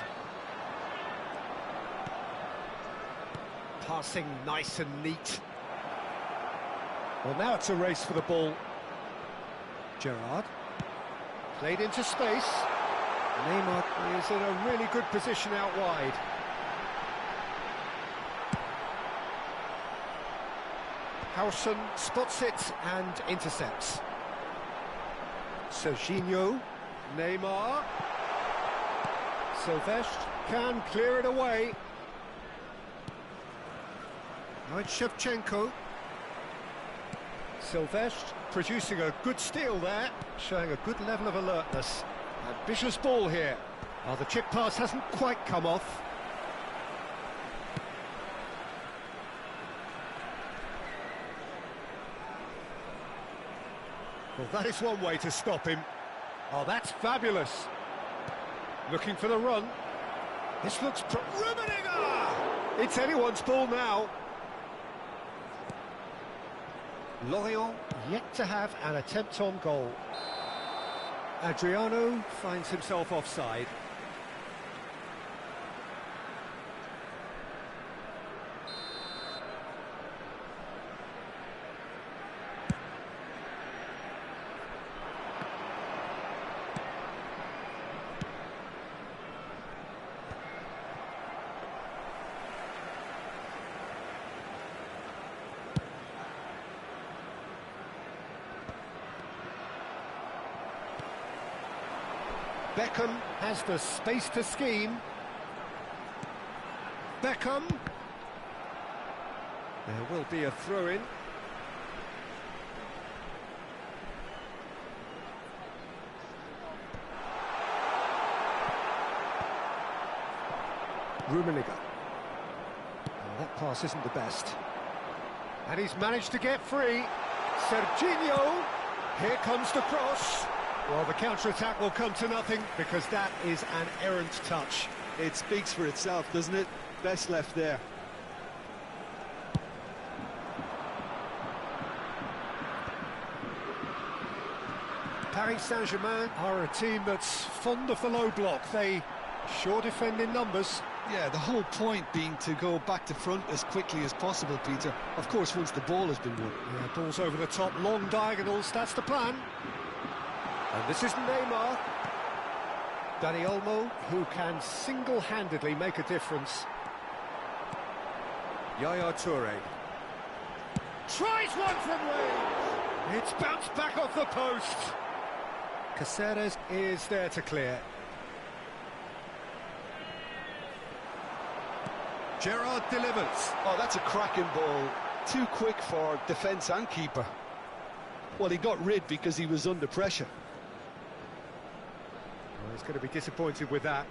A: Passing nice and neat. Well, now it's a race for the ball. Gerrard. Played into space. Neymar is in a really good position out wide. Howson spots it and intercepts. Serginho, Neymar, Silvestre can clear it away. Now it's Shevchenko. Silvestre producing a good steal there, showing a good level of alertness. Ambitious ball here. Oh, the chip pass hasn't quite come off. Well, that is one way to stop him. Oh, that's fabulous. Looking for the run. This looks... Rummenigge! It's anyone's ball now. Lorient yet to have an attempt on goal. Adriano finds himself offside. Beckham has the space to scheme. Beckham. There will be a throw-in. Rummenigge. Oh, that pass isn't the best. And he's managed to get free. Serginho. Here comes the cross. Well, the counter-attack will come to nothing because that is an errant touch.
D: It speaks for itself, doesn't it? Best left there.
A: Paris Saint-Germain are a team that's fond of the low block. They sure defend in numbers.
B: Yeah, the whole point being to go back to front as quickly as possible, Peter. Of course, once the ball has been won.
A: Yeah, balls over the top, long diagonals, that's the plan. And this is Neymar. Dani Olmo, who can single-handedly make a difference. Yaya Toure. Tries one from range. It's bounced back off the post. Caceres is there to clear. Gerrard delivers.
B: Oh, that's a cracking ball. Too quick for defence and keeper. Well, he got rid because he was under pressure.
A: Well, he's going to be disappointed with that.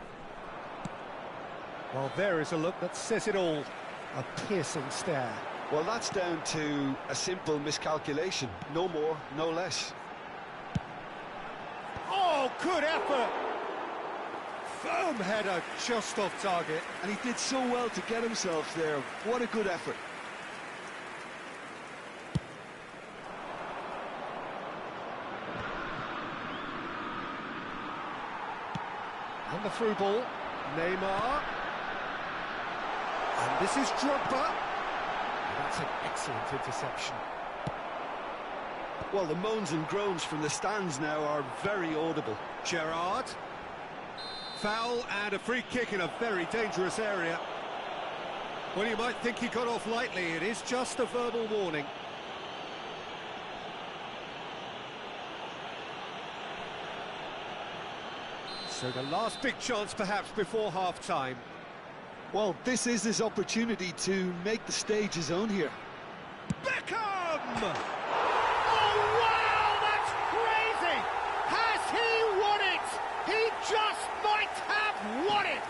A: Well, there is a look that says it all. A piercing stare.
B: Well, that's down to a simple miscalculation. No more, no less.
A: Oh, good effort! Firm header, just off target.
B: And he did so well to get himself there. What a good effort.
A: And the through ball. Neymar. And this is Drogba. And that's an excellent interception.
D: Well, the moans and groans from the stands now are very audible.
A: Gerrard. Foul and a free kick in a very dangerous area. Well, you might think he got off lightly. It is just a verbal warning. So the last big chance perhaps before half-time.
D: Well, this is his opportunity to make the stage his own here.
A: Beckham! Oh, wow, that's crazy! Has he won it? He just might have won it!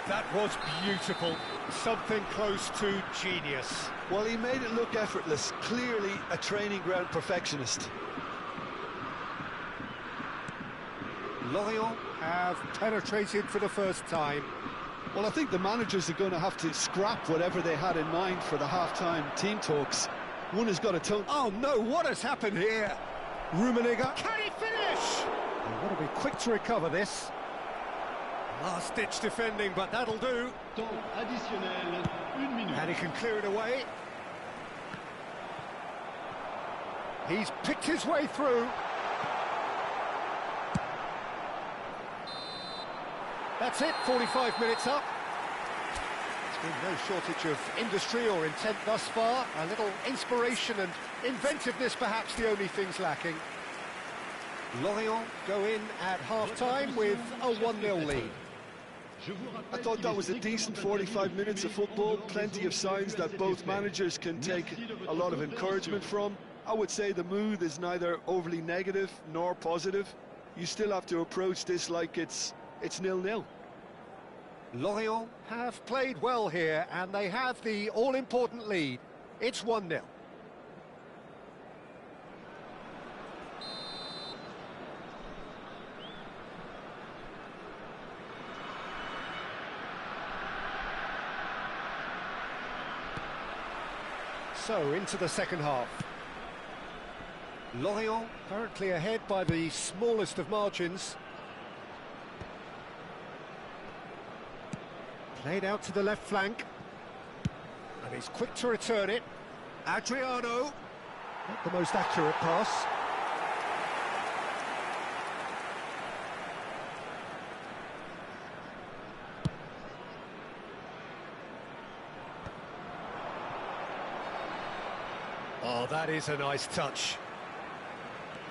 A: That was beautiful. Something close to genius.
D: Well, he made it look effortless. Clearly a training ground perfectionist.
A: Lorient have penetrated for the first time.
D: Well, I think the managers are going to have to scrap whatever they had in mind for the half-time team talks. One has got to tone...
A: Oh no, what has happened here? Rummenigge, can he finish? They want to be quick to recover this. Last-ditch defending, but that'll do.
C: Temps additionnel, 1 minute.
A: And he can clear it away. He's picked his way through. That's it, 45 minutes up. There's been no shortage of industry or intent thus far. A little inspiration and inventiveness, perhaps the only things lacking. Lorient go in at half-time with a 1-0 lead.
D: I thought that was a decent 45 minutes of football. Plenty of signs that both managers can take a lot of encouragement from. I would say the mood is neither overly negative nor positive. You still have to approach this like it's 0-0.
A: Lorient have played well here, and they have the all-important lead. It's 1-0. So, into the second half. Lorient currently ahead by the smallest of margins. Played out to the left flank. And he's quick to return it. Adriano. Not the most accurate pass. Oh, that is a nice touch.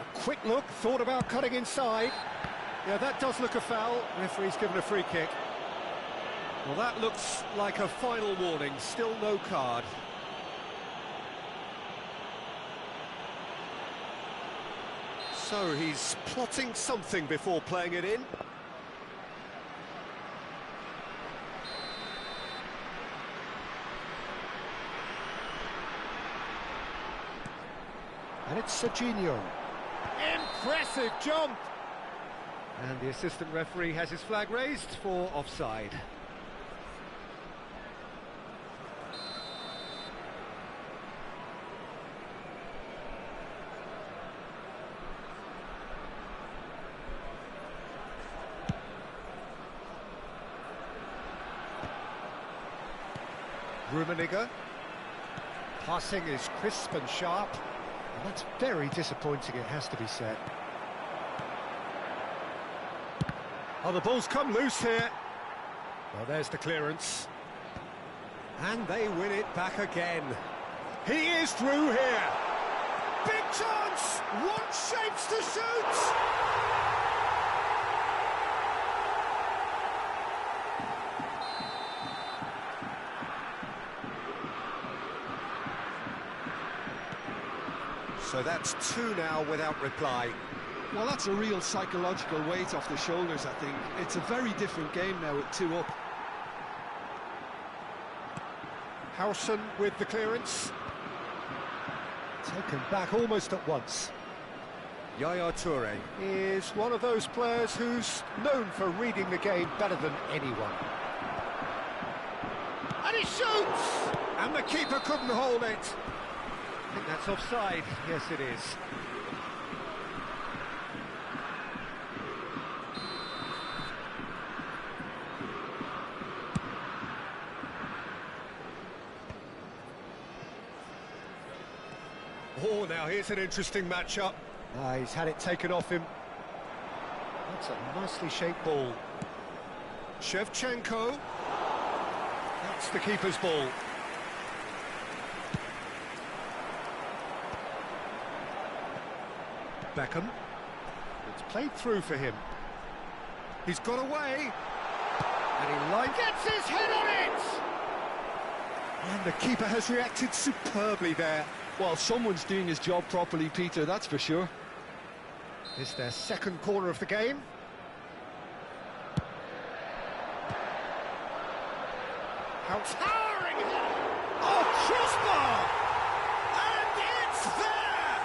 A: A quick look, thought about cutting inside. Yeah, that does look a foul. Referee's given a free kick. Well, that looks like a final warning. Still no card. So he's plotting something before playing it in. And it's Serginho. Impressive jump! And the assistant referee has his flag raised for offside. Rummenigge. Passing is crisp and sharp. And that's very disappointing, it has to be said. Oh, the ball's come loose here. Well, there's the clearance. And they win it back again. He is through here. Big chance! One shapes to shoot! So that's two now without reply.
D: Well, that's a real psychological weight off the shoulders, I think. It's a very different game now with 2 up.
A: Howson with the clearance. Taken back almost at once. Yaya Toure is one of those players who's known for reading the game better than anyone. And he shoots! And the keeper couldn't hold it. I think that's offside. Yes, it is. Oh, now here's an interesting matchup. He's had it taken off him. That's a nicely shaped ball. Shevchenko. That's the keeper's ball. Beckham. It's played through for him. He's got away. And he gets his head on it! And the keeper has reacted superbly there.
D: Well, someone's doing his job properly, Peter, that's for sure.
A: It's their second corner of the game. How towering! Oh, crossbar! And it's there!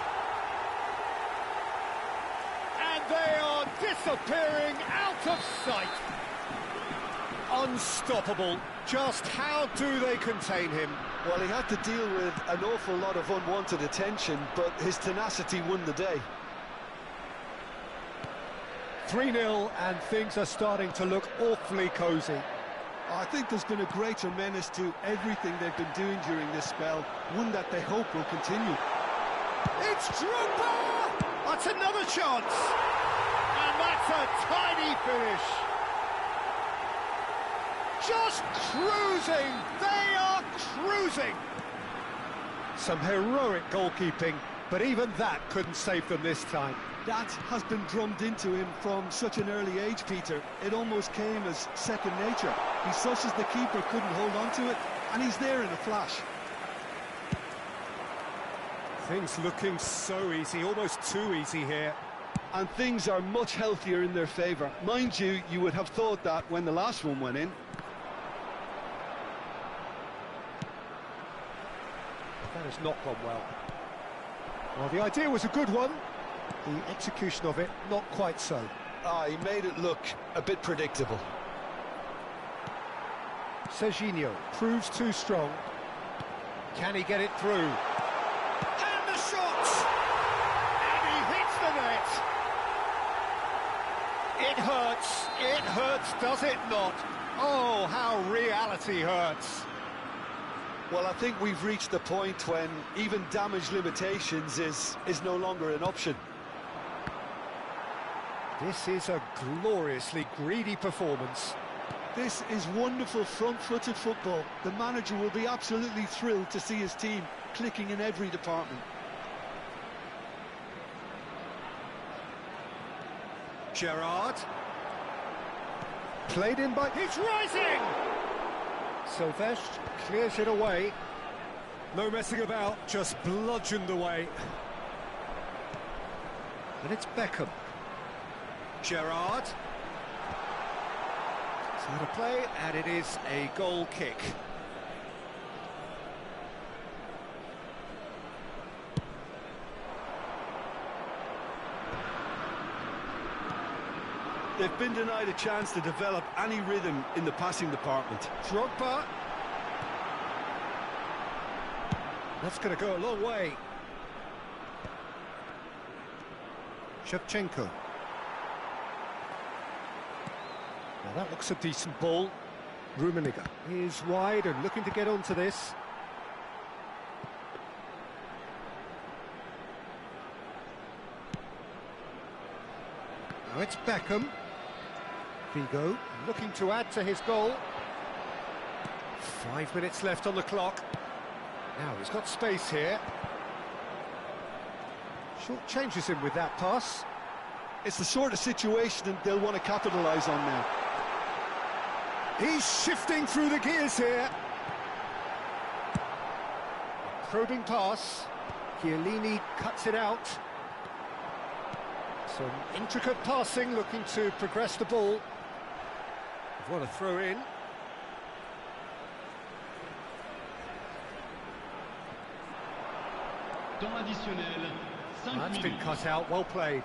A: And they are disappearing out of sight. Unstoppable. Just how do they contain him?
D: Well, he had to deal with an awful lot of unwanted attention, but his tenacity won the day.
A: 3-0, and things are starting to look awfully cosy.
D: I think there's been a greater menace to everything they've been doing during this spell, one that they hope will continue.
A: It's Drogba! That's another chance! And that's a tiny finish! Just cruising! They are cruising! Some heroic goalkeeping, but even that couldn't save them this time.
D: That has been drummed into him from such an early age, Peter. It almost came as second nature. He susses the keeper couldn't hold on to it, and he's there in a flash.
A: Things looking so easy, almost too easy here.
D: And things are much healthier in their favour. Mind you, you would have thought that when the last one went in.
A: That has not gone well. Well, the idea was a good one. The execution of it, not quite so.
D: He made it look a bit predictable.
A: Serginho proves too strong. Can he get it through? And the shot! And he hits the net! It hurts, does it not? Oh, how reality hurts.
D: Well, I think we've reached the point when even damage limitations is no longer an option.
A: This is a gloriously greedy performance.
D: This is wonderful front-footed football. The manager will be absolutely thrilled to see his team clicking in every department.
A: Gerrard. Played in by... He's rising! Sylvestre clears it away. No messing about, just bludgeoned away. And it's Beckham. Gerrard. It's out of play, and it is a goal kick.
D: They've been denied a chance to develop any rhythm in the passing department.
A: Drogba. That's going to go a long way. Shevchenko. Now that looks a decent ball. Rummenigge is wide and looking to get onto this. Now it's Beckham. Figo looking to add to his goal. 5 minutes left on the clock. Now he's got space here. Short changes him with that pass.
D: It's the sort of situation that they'll want to capitalise on now.
A: He's shifting through the gears here. Probing pass. Chiellini cuts it out. Some intricate passing, looking to progress the ball. What a throw in. That's been cut out, well played.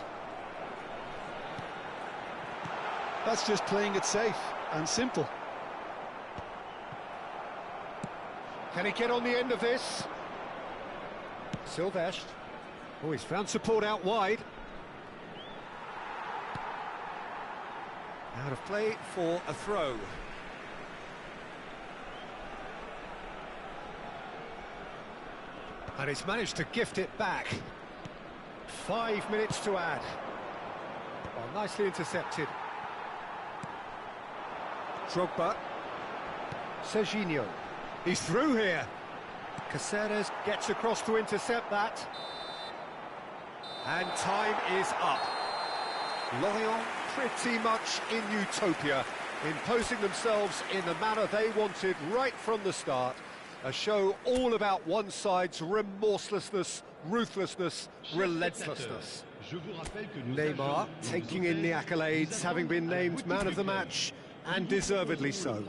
D: That's just playing it safe and simple.
A: Can he get on the end of this? Sylvestre. Oh, he's found support out wide. Out of play for a throw. And he's managed to gift it back. 5 minutes to add. Well, nicely intercepted. Drogba. Serginho. He's through here. Caceres gets across to intercept that. And time is up. Lorient pretty much in utopia, imposing themselves in the manner they wanted right from the start. A show all about one side's remorselessness, ruthlessness, relentlessness. Neymar taking in the accolades, having been named man of the match, and deservedly so.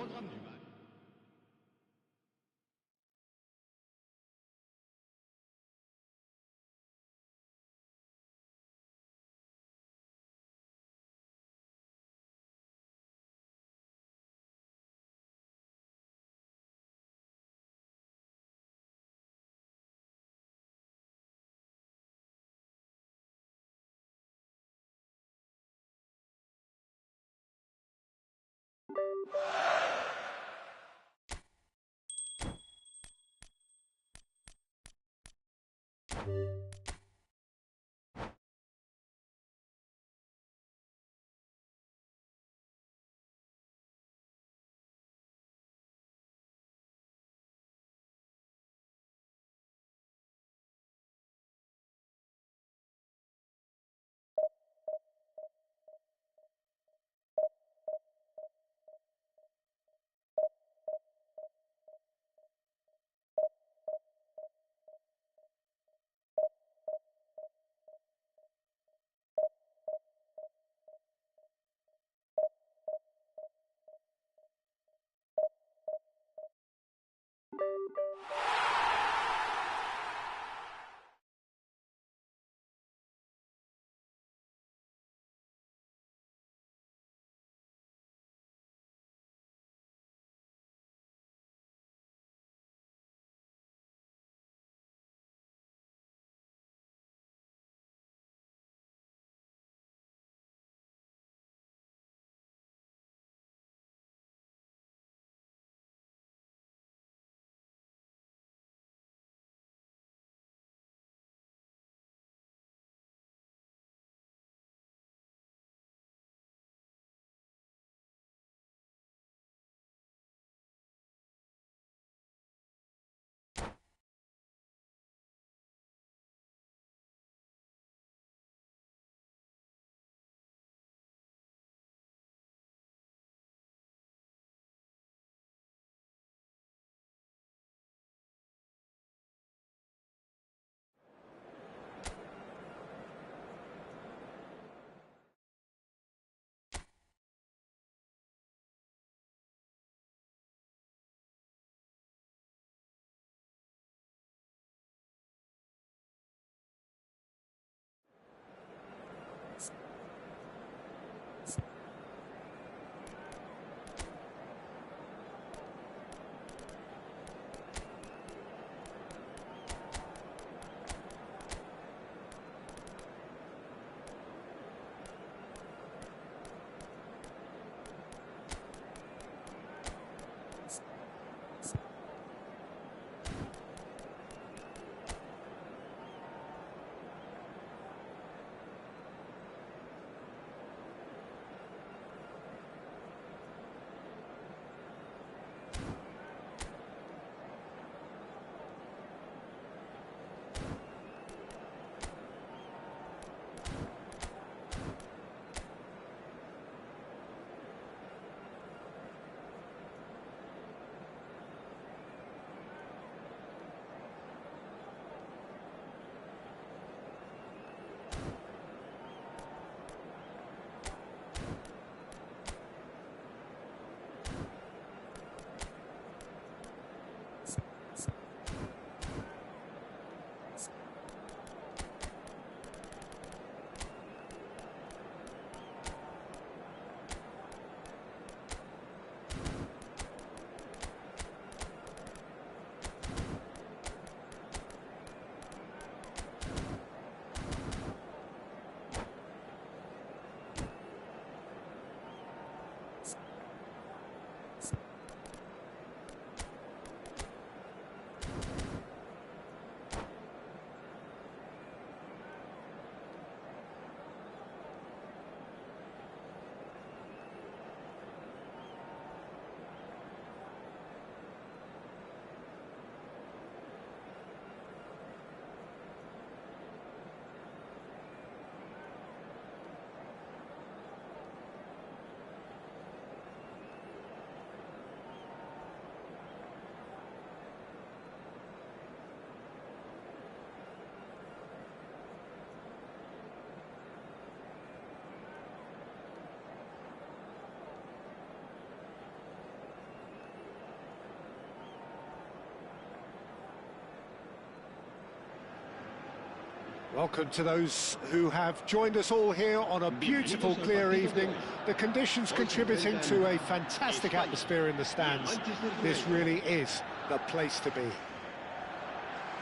A: Welcome to those who have joined us all here on a beautiful, clear evening. The conditions contributing to a fantastic atmosphere in the stands. This really is the place to be.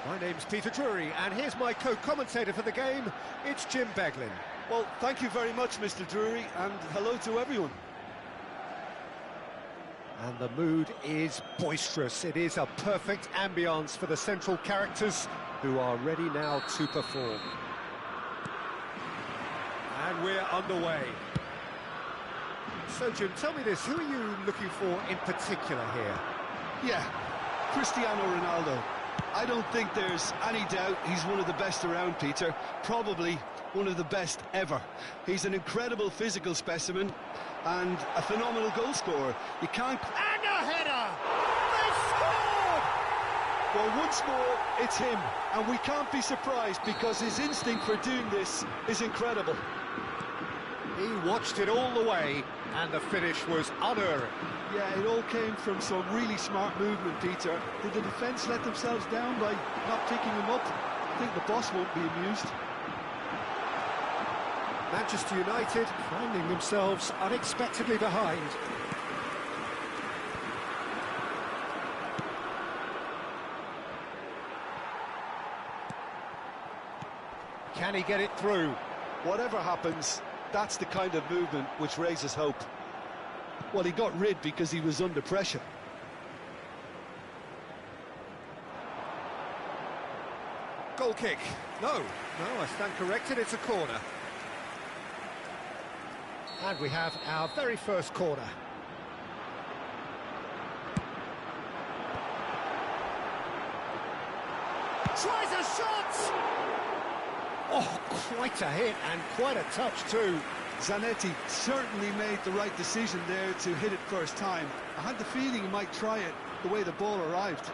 A: My name's Peter Drury, and here's my co-commentator for the game. It's Jim Beglin.
D: Well, thank you very much, Mr. Drury, and hello to everyone.
A: And the mood is boisterous. It is a perfect ambience for the central characters who are ready now to perform. And we're underway. So, Jim, tell me this, who are you looking for in particular here?
D: Yeah, Cristiano Ronaldo. I don't think there's any doubt he's one of the best around, Peter. Probably one of the best ever. He's an incredible physical specimen and a phenomenal goal scorer. You can't...
A: And a header! They've scored!
D: Well, once more, it's him. And we can't be surprised because his instinct for doing this is incredible.
A: He watched it all the way, and the finish was unerring.
D: Yeah, it all came from some really smart movement, Peter. Did the defence let themselves down by not picking him up? I think the boss won't be amused.
A: Manchester United finding themselves unexpectedly behind. Can he get it through?
D: Whatever happens, that's the kind of movement which raises hope. Well, he got rid because he was under pressure.
A: Goal kick. No, I stand corrected, it's a corner. And we have our very first corner. Tries a shot! Oh, quite a hit and quite a touch too.
D: Zanetti certainly made the right decision there to hit it first time. I had the feeling he might try it the way the ball arrived.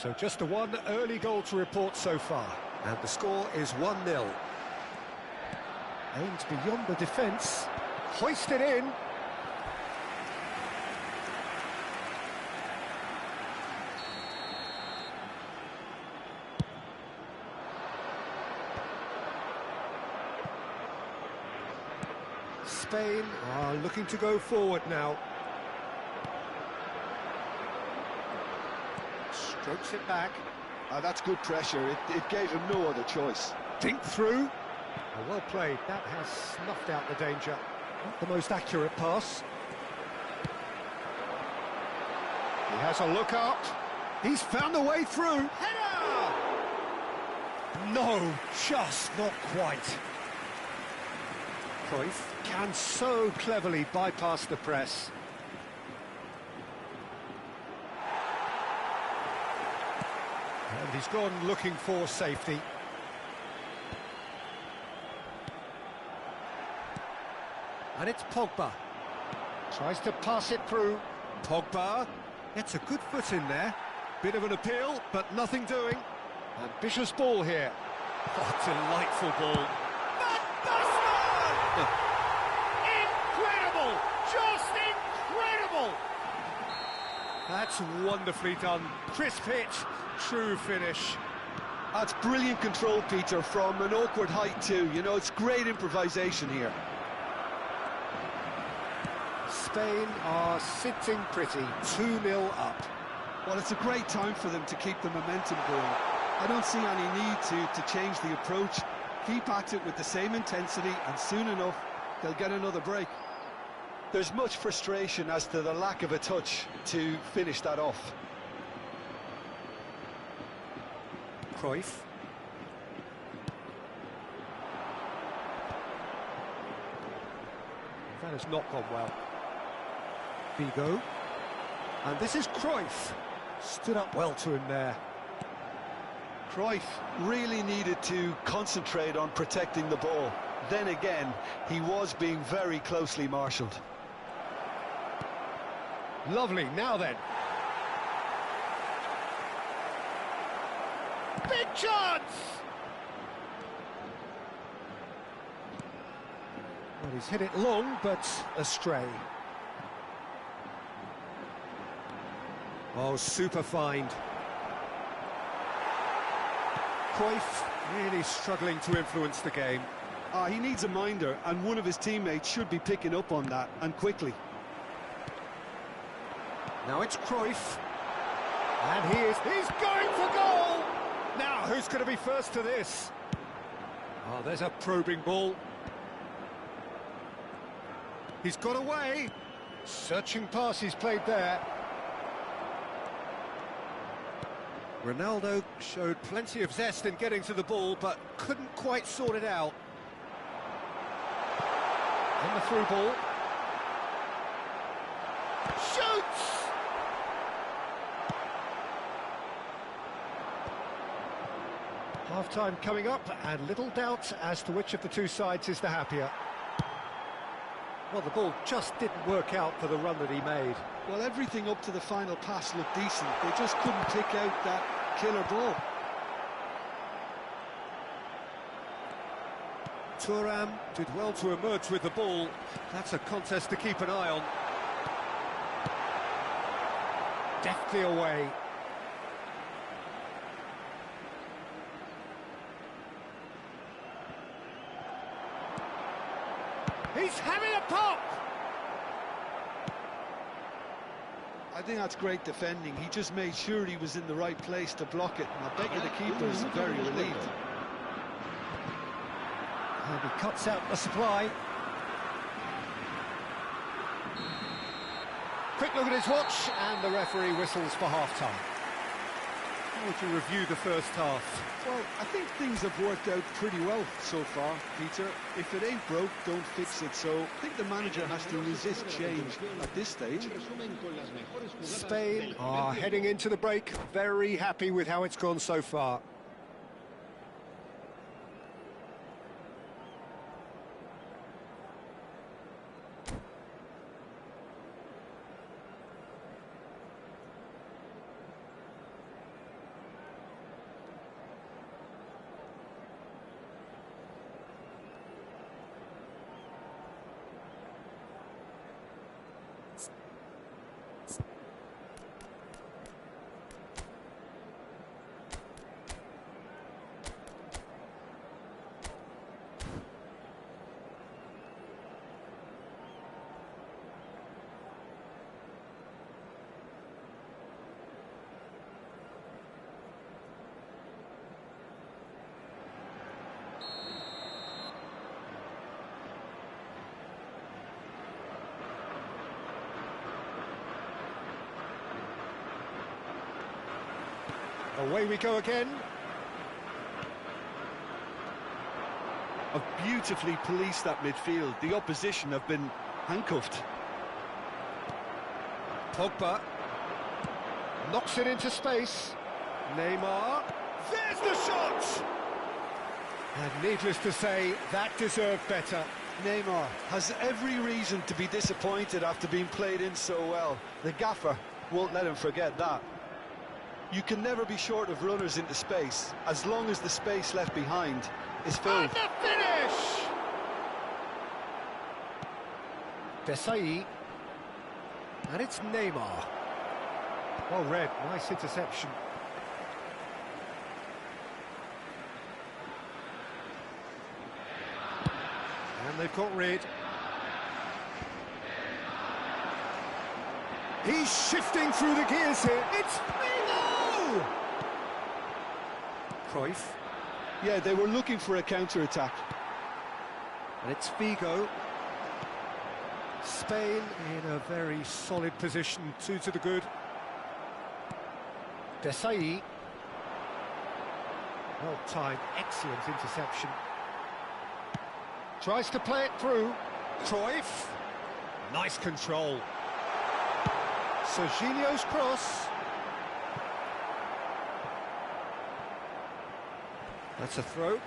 A: So just the one early goal to report so far. And the score is 1-0. Aimed beyond the defence. Hoisted in. Spain are looking to go forward now. Strokes it back.
D: That's good pressure. It gave him no other choice.
A: Dink through. Oh, well played. That has snuffed out the danger. Not the most accurate pass. He has a look up. He's found a way through. Header! No, just not quite. Cruyff can so cleverly bypass the press. And he's gone looking for safety. And it's Pogba. Tries to pass it through. Pogba gets a good foot in there. Bit of an appeal, but nothing doing. Ambitious ball here. Oh, delightful ball. Incredible! Just incredible! That's wonderfully done. Crisp hit, true finish.
D: That's brilliant control, Peter, from an awkward height too. You know, it's great improvisation here.
A: Spain are sitting pretty, 2-0 up.
D: Well, it's a great time for them to keep the momentum going. I don't see any need to change the approach. Keep at it with the same intensity, and soon enough, they'll get another break. There's much frustration as to the lack of a touch to finish that off.
A: Cruyff. That has not gone well. Vigo. And this is Cruyff. Stood up well to him there.
D: Cruyff really needed to concentrate on protecting the ball. Then again, he was being very closely marshalled.
A: Lovely, now then. Big chance! Well, he's hit it long, but astray. Oh, super find. Cruyff really struggling to influence the game.
D: He needs a minder, and one of his teammates should be picking up on that, and quickly.
A: Now it's Cruyff. And he's going for goal! Now, who's going to be first to this? Oh, there's a probing ball. He's got away. Searching pass he's played there. Ronaldo showed plenty of zest in getting to the ball, but couldn't quite sort it out. And the through ball. Shoots! Half-time coming up, and little doubt as to which of the two sides is the happier. Well, the ball just didn't work out for the run that he made.
D: Well, everything up to the final pass looked decent. They just couldn't pick out that killer ball.
A: Thuram did well to emerge with the ball. That's a contest to keep an eye on. Deftly away. He's having a pop!
D: I think that's great defending. He just made sure he was in the right place to block it, and I bet you the keeper's very relieved.
A: And he cuts out the supply. Quick look at his watch, and the referee whistles for half-time. How would you review the first half?
D: Well, I think things have worked out pretty well so far, Peter. If it ain't broke, don't fix it. So I think the manager has to resist change at this stage.
A: Spain are heading into the break, very happy with how it's gone so far. Away we go again.
D: Have beautifully policed that midfield. The opposition have been handcuffed.
A: Pogba knocks it into space. Neymar, there's the shot! And needless to say, that deserved better.
D: Neymar has every reason to be disappointed after being played in so well. The gaffer won't let him forget that. You can never be short of runners into space, as long as the space left behind is filled.
A: And the finish! Desai. And it's Neymar. Well read, nice interception. And they've got rid. He's shifting through the gears here. It's Figo! Cruyff.
D: Yeah, they were looking for a counter-attack.
A: And it's Figo. Spain in a very solid position, 2 to the good. Desai. Well timed, excellent interception. Tries to play it through. Cruyff. Nice control. Serginho's cross. That's a throw.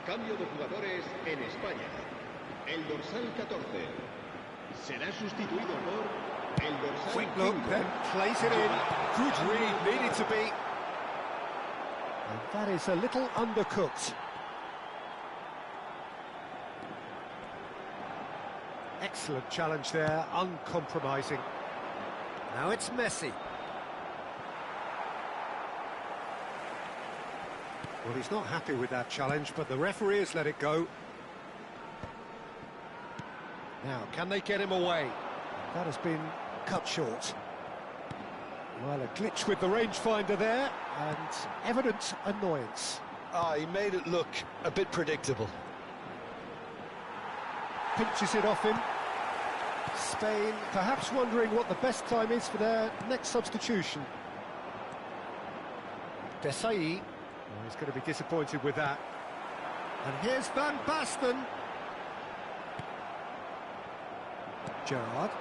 C: Cambio de jugadores en España. El dorsal 14 será sustituido por el dorsal
A: Quick look,
C: 5.
A: then plays it in. Good read, needed to be. And that is a little undercooked. Excellent challenge there, uncompromising. Now it's Messi. Well, he's not happy with that challenge, but the referee has let it go. Now, can they get him away? That has been cut short. Well, a glitch with the rangefinder there, and evident annoyance.
D: He made it look a bit predictable.
A: Pinches it off him. Spain perhaps wondering what the best time is for their next substitution. Desai. Oh, he's going to be disappointed with that. And here's Van Basten. Gerrard.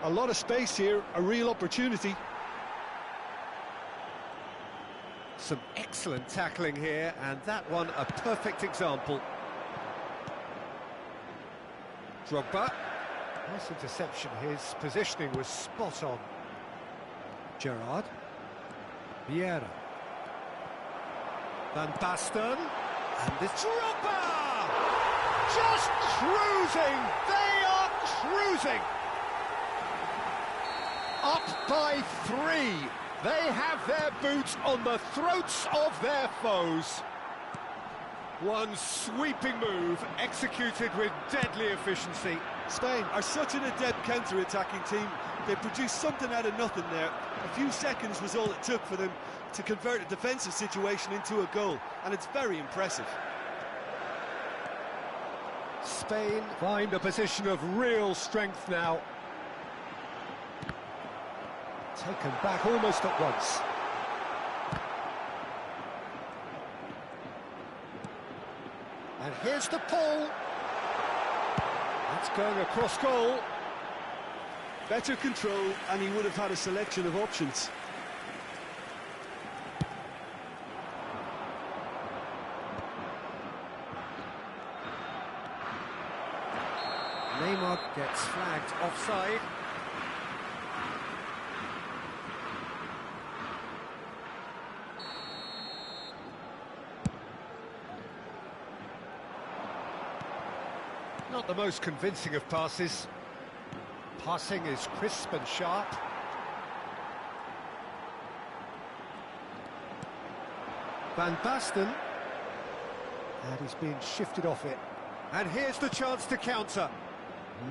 D: A lot of space here, a real opportunity.
A: Some excellent tackling here, and that one a perfect example. Drogba. Nice interception, his positioning was spot on. Gerrard. Vieira. Van Basten. And it's Drogba! Just cruising! They are cruising! Up by 3. They have their boots on the throats of their foes. One sweeping move, executed with deadly efficiency.
D: Spain are such an adept counter-attacking team. They produced something out of nothing there. A few seconds was all it took for them to convert a defensive situation into a goal, and it's very impressive.
A: Spain find a position of real strength now. Taken back almost at once. And here's the pull. That's going across goal.
D: Better control, and he would have had a selection of options.
A: Neymar gets flagged offside. Not the most convincing of passes. Passing is crisp and sharp. Van Basten. And he's being shifted off it. And here's the chance to counter.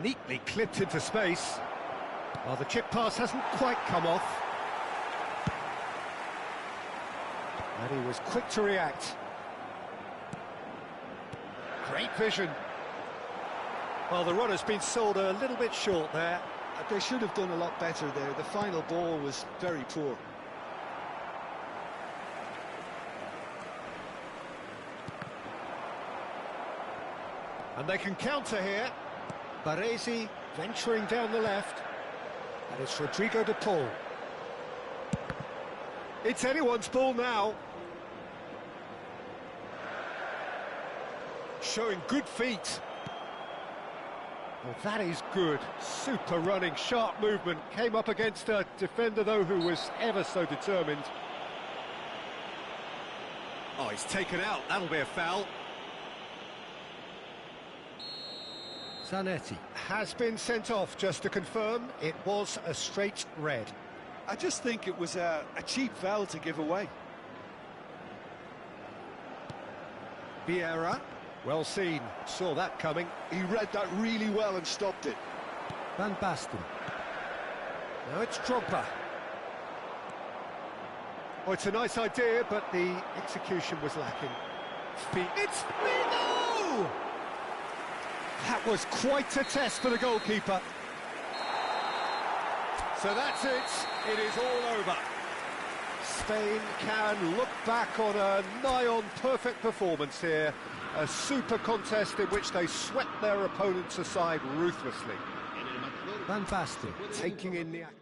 A: Neatly clipped into space. Well, the chip pass hasn't quite come off. And he was quick to react. Great vision. Well, the runner's been sold a little bit short there.
D: They should have done a lot better there. The final ball was very poor.
A: And they can counter here. Baresi venturing down the left. And it's Rodrigo de Paul. It's anyone's ball now. Showing good feet. Well, that is good. Super running, sharp movement. Came up against a defender, though, who was ever so determined. Oh, he's taken out. That'll be a foul. Zanetti has been sent off, just to confirm. It was a straight red.
D: I just think it was a cheap foul to give away.
A: Vieira. Well seen, saw that coming.
D: He read that really well and stopped it.
A: Van Basten. Now it's Drogba. Oh, it's a nice idea, but the execution was lacking. It's Firmino! That was quite a test for the goalkeeper. So that's it. It is all over. Spain can look back on a nigh-on perfect performance here. A super contest in which they swept their opponents aside ruthlessly. Van Basten taking in the action.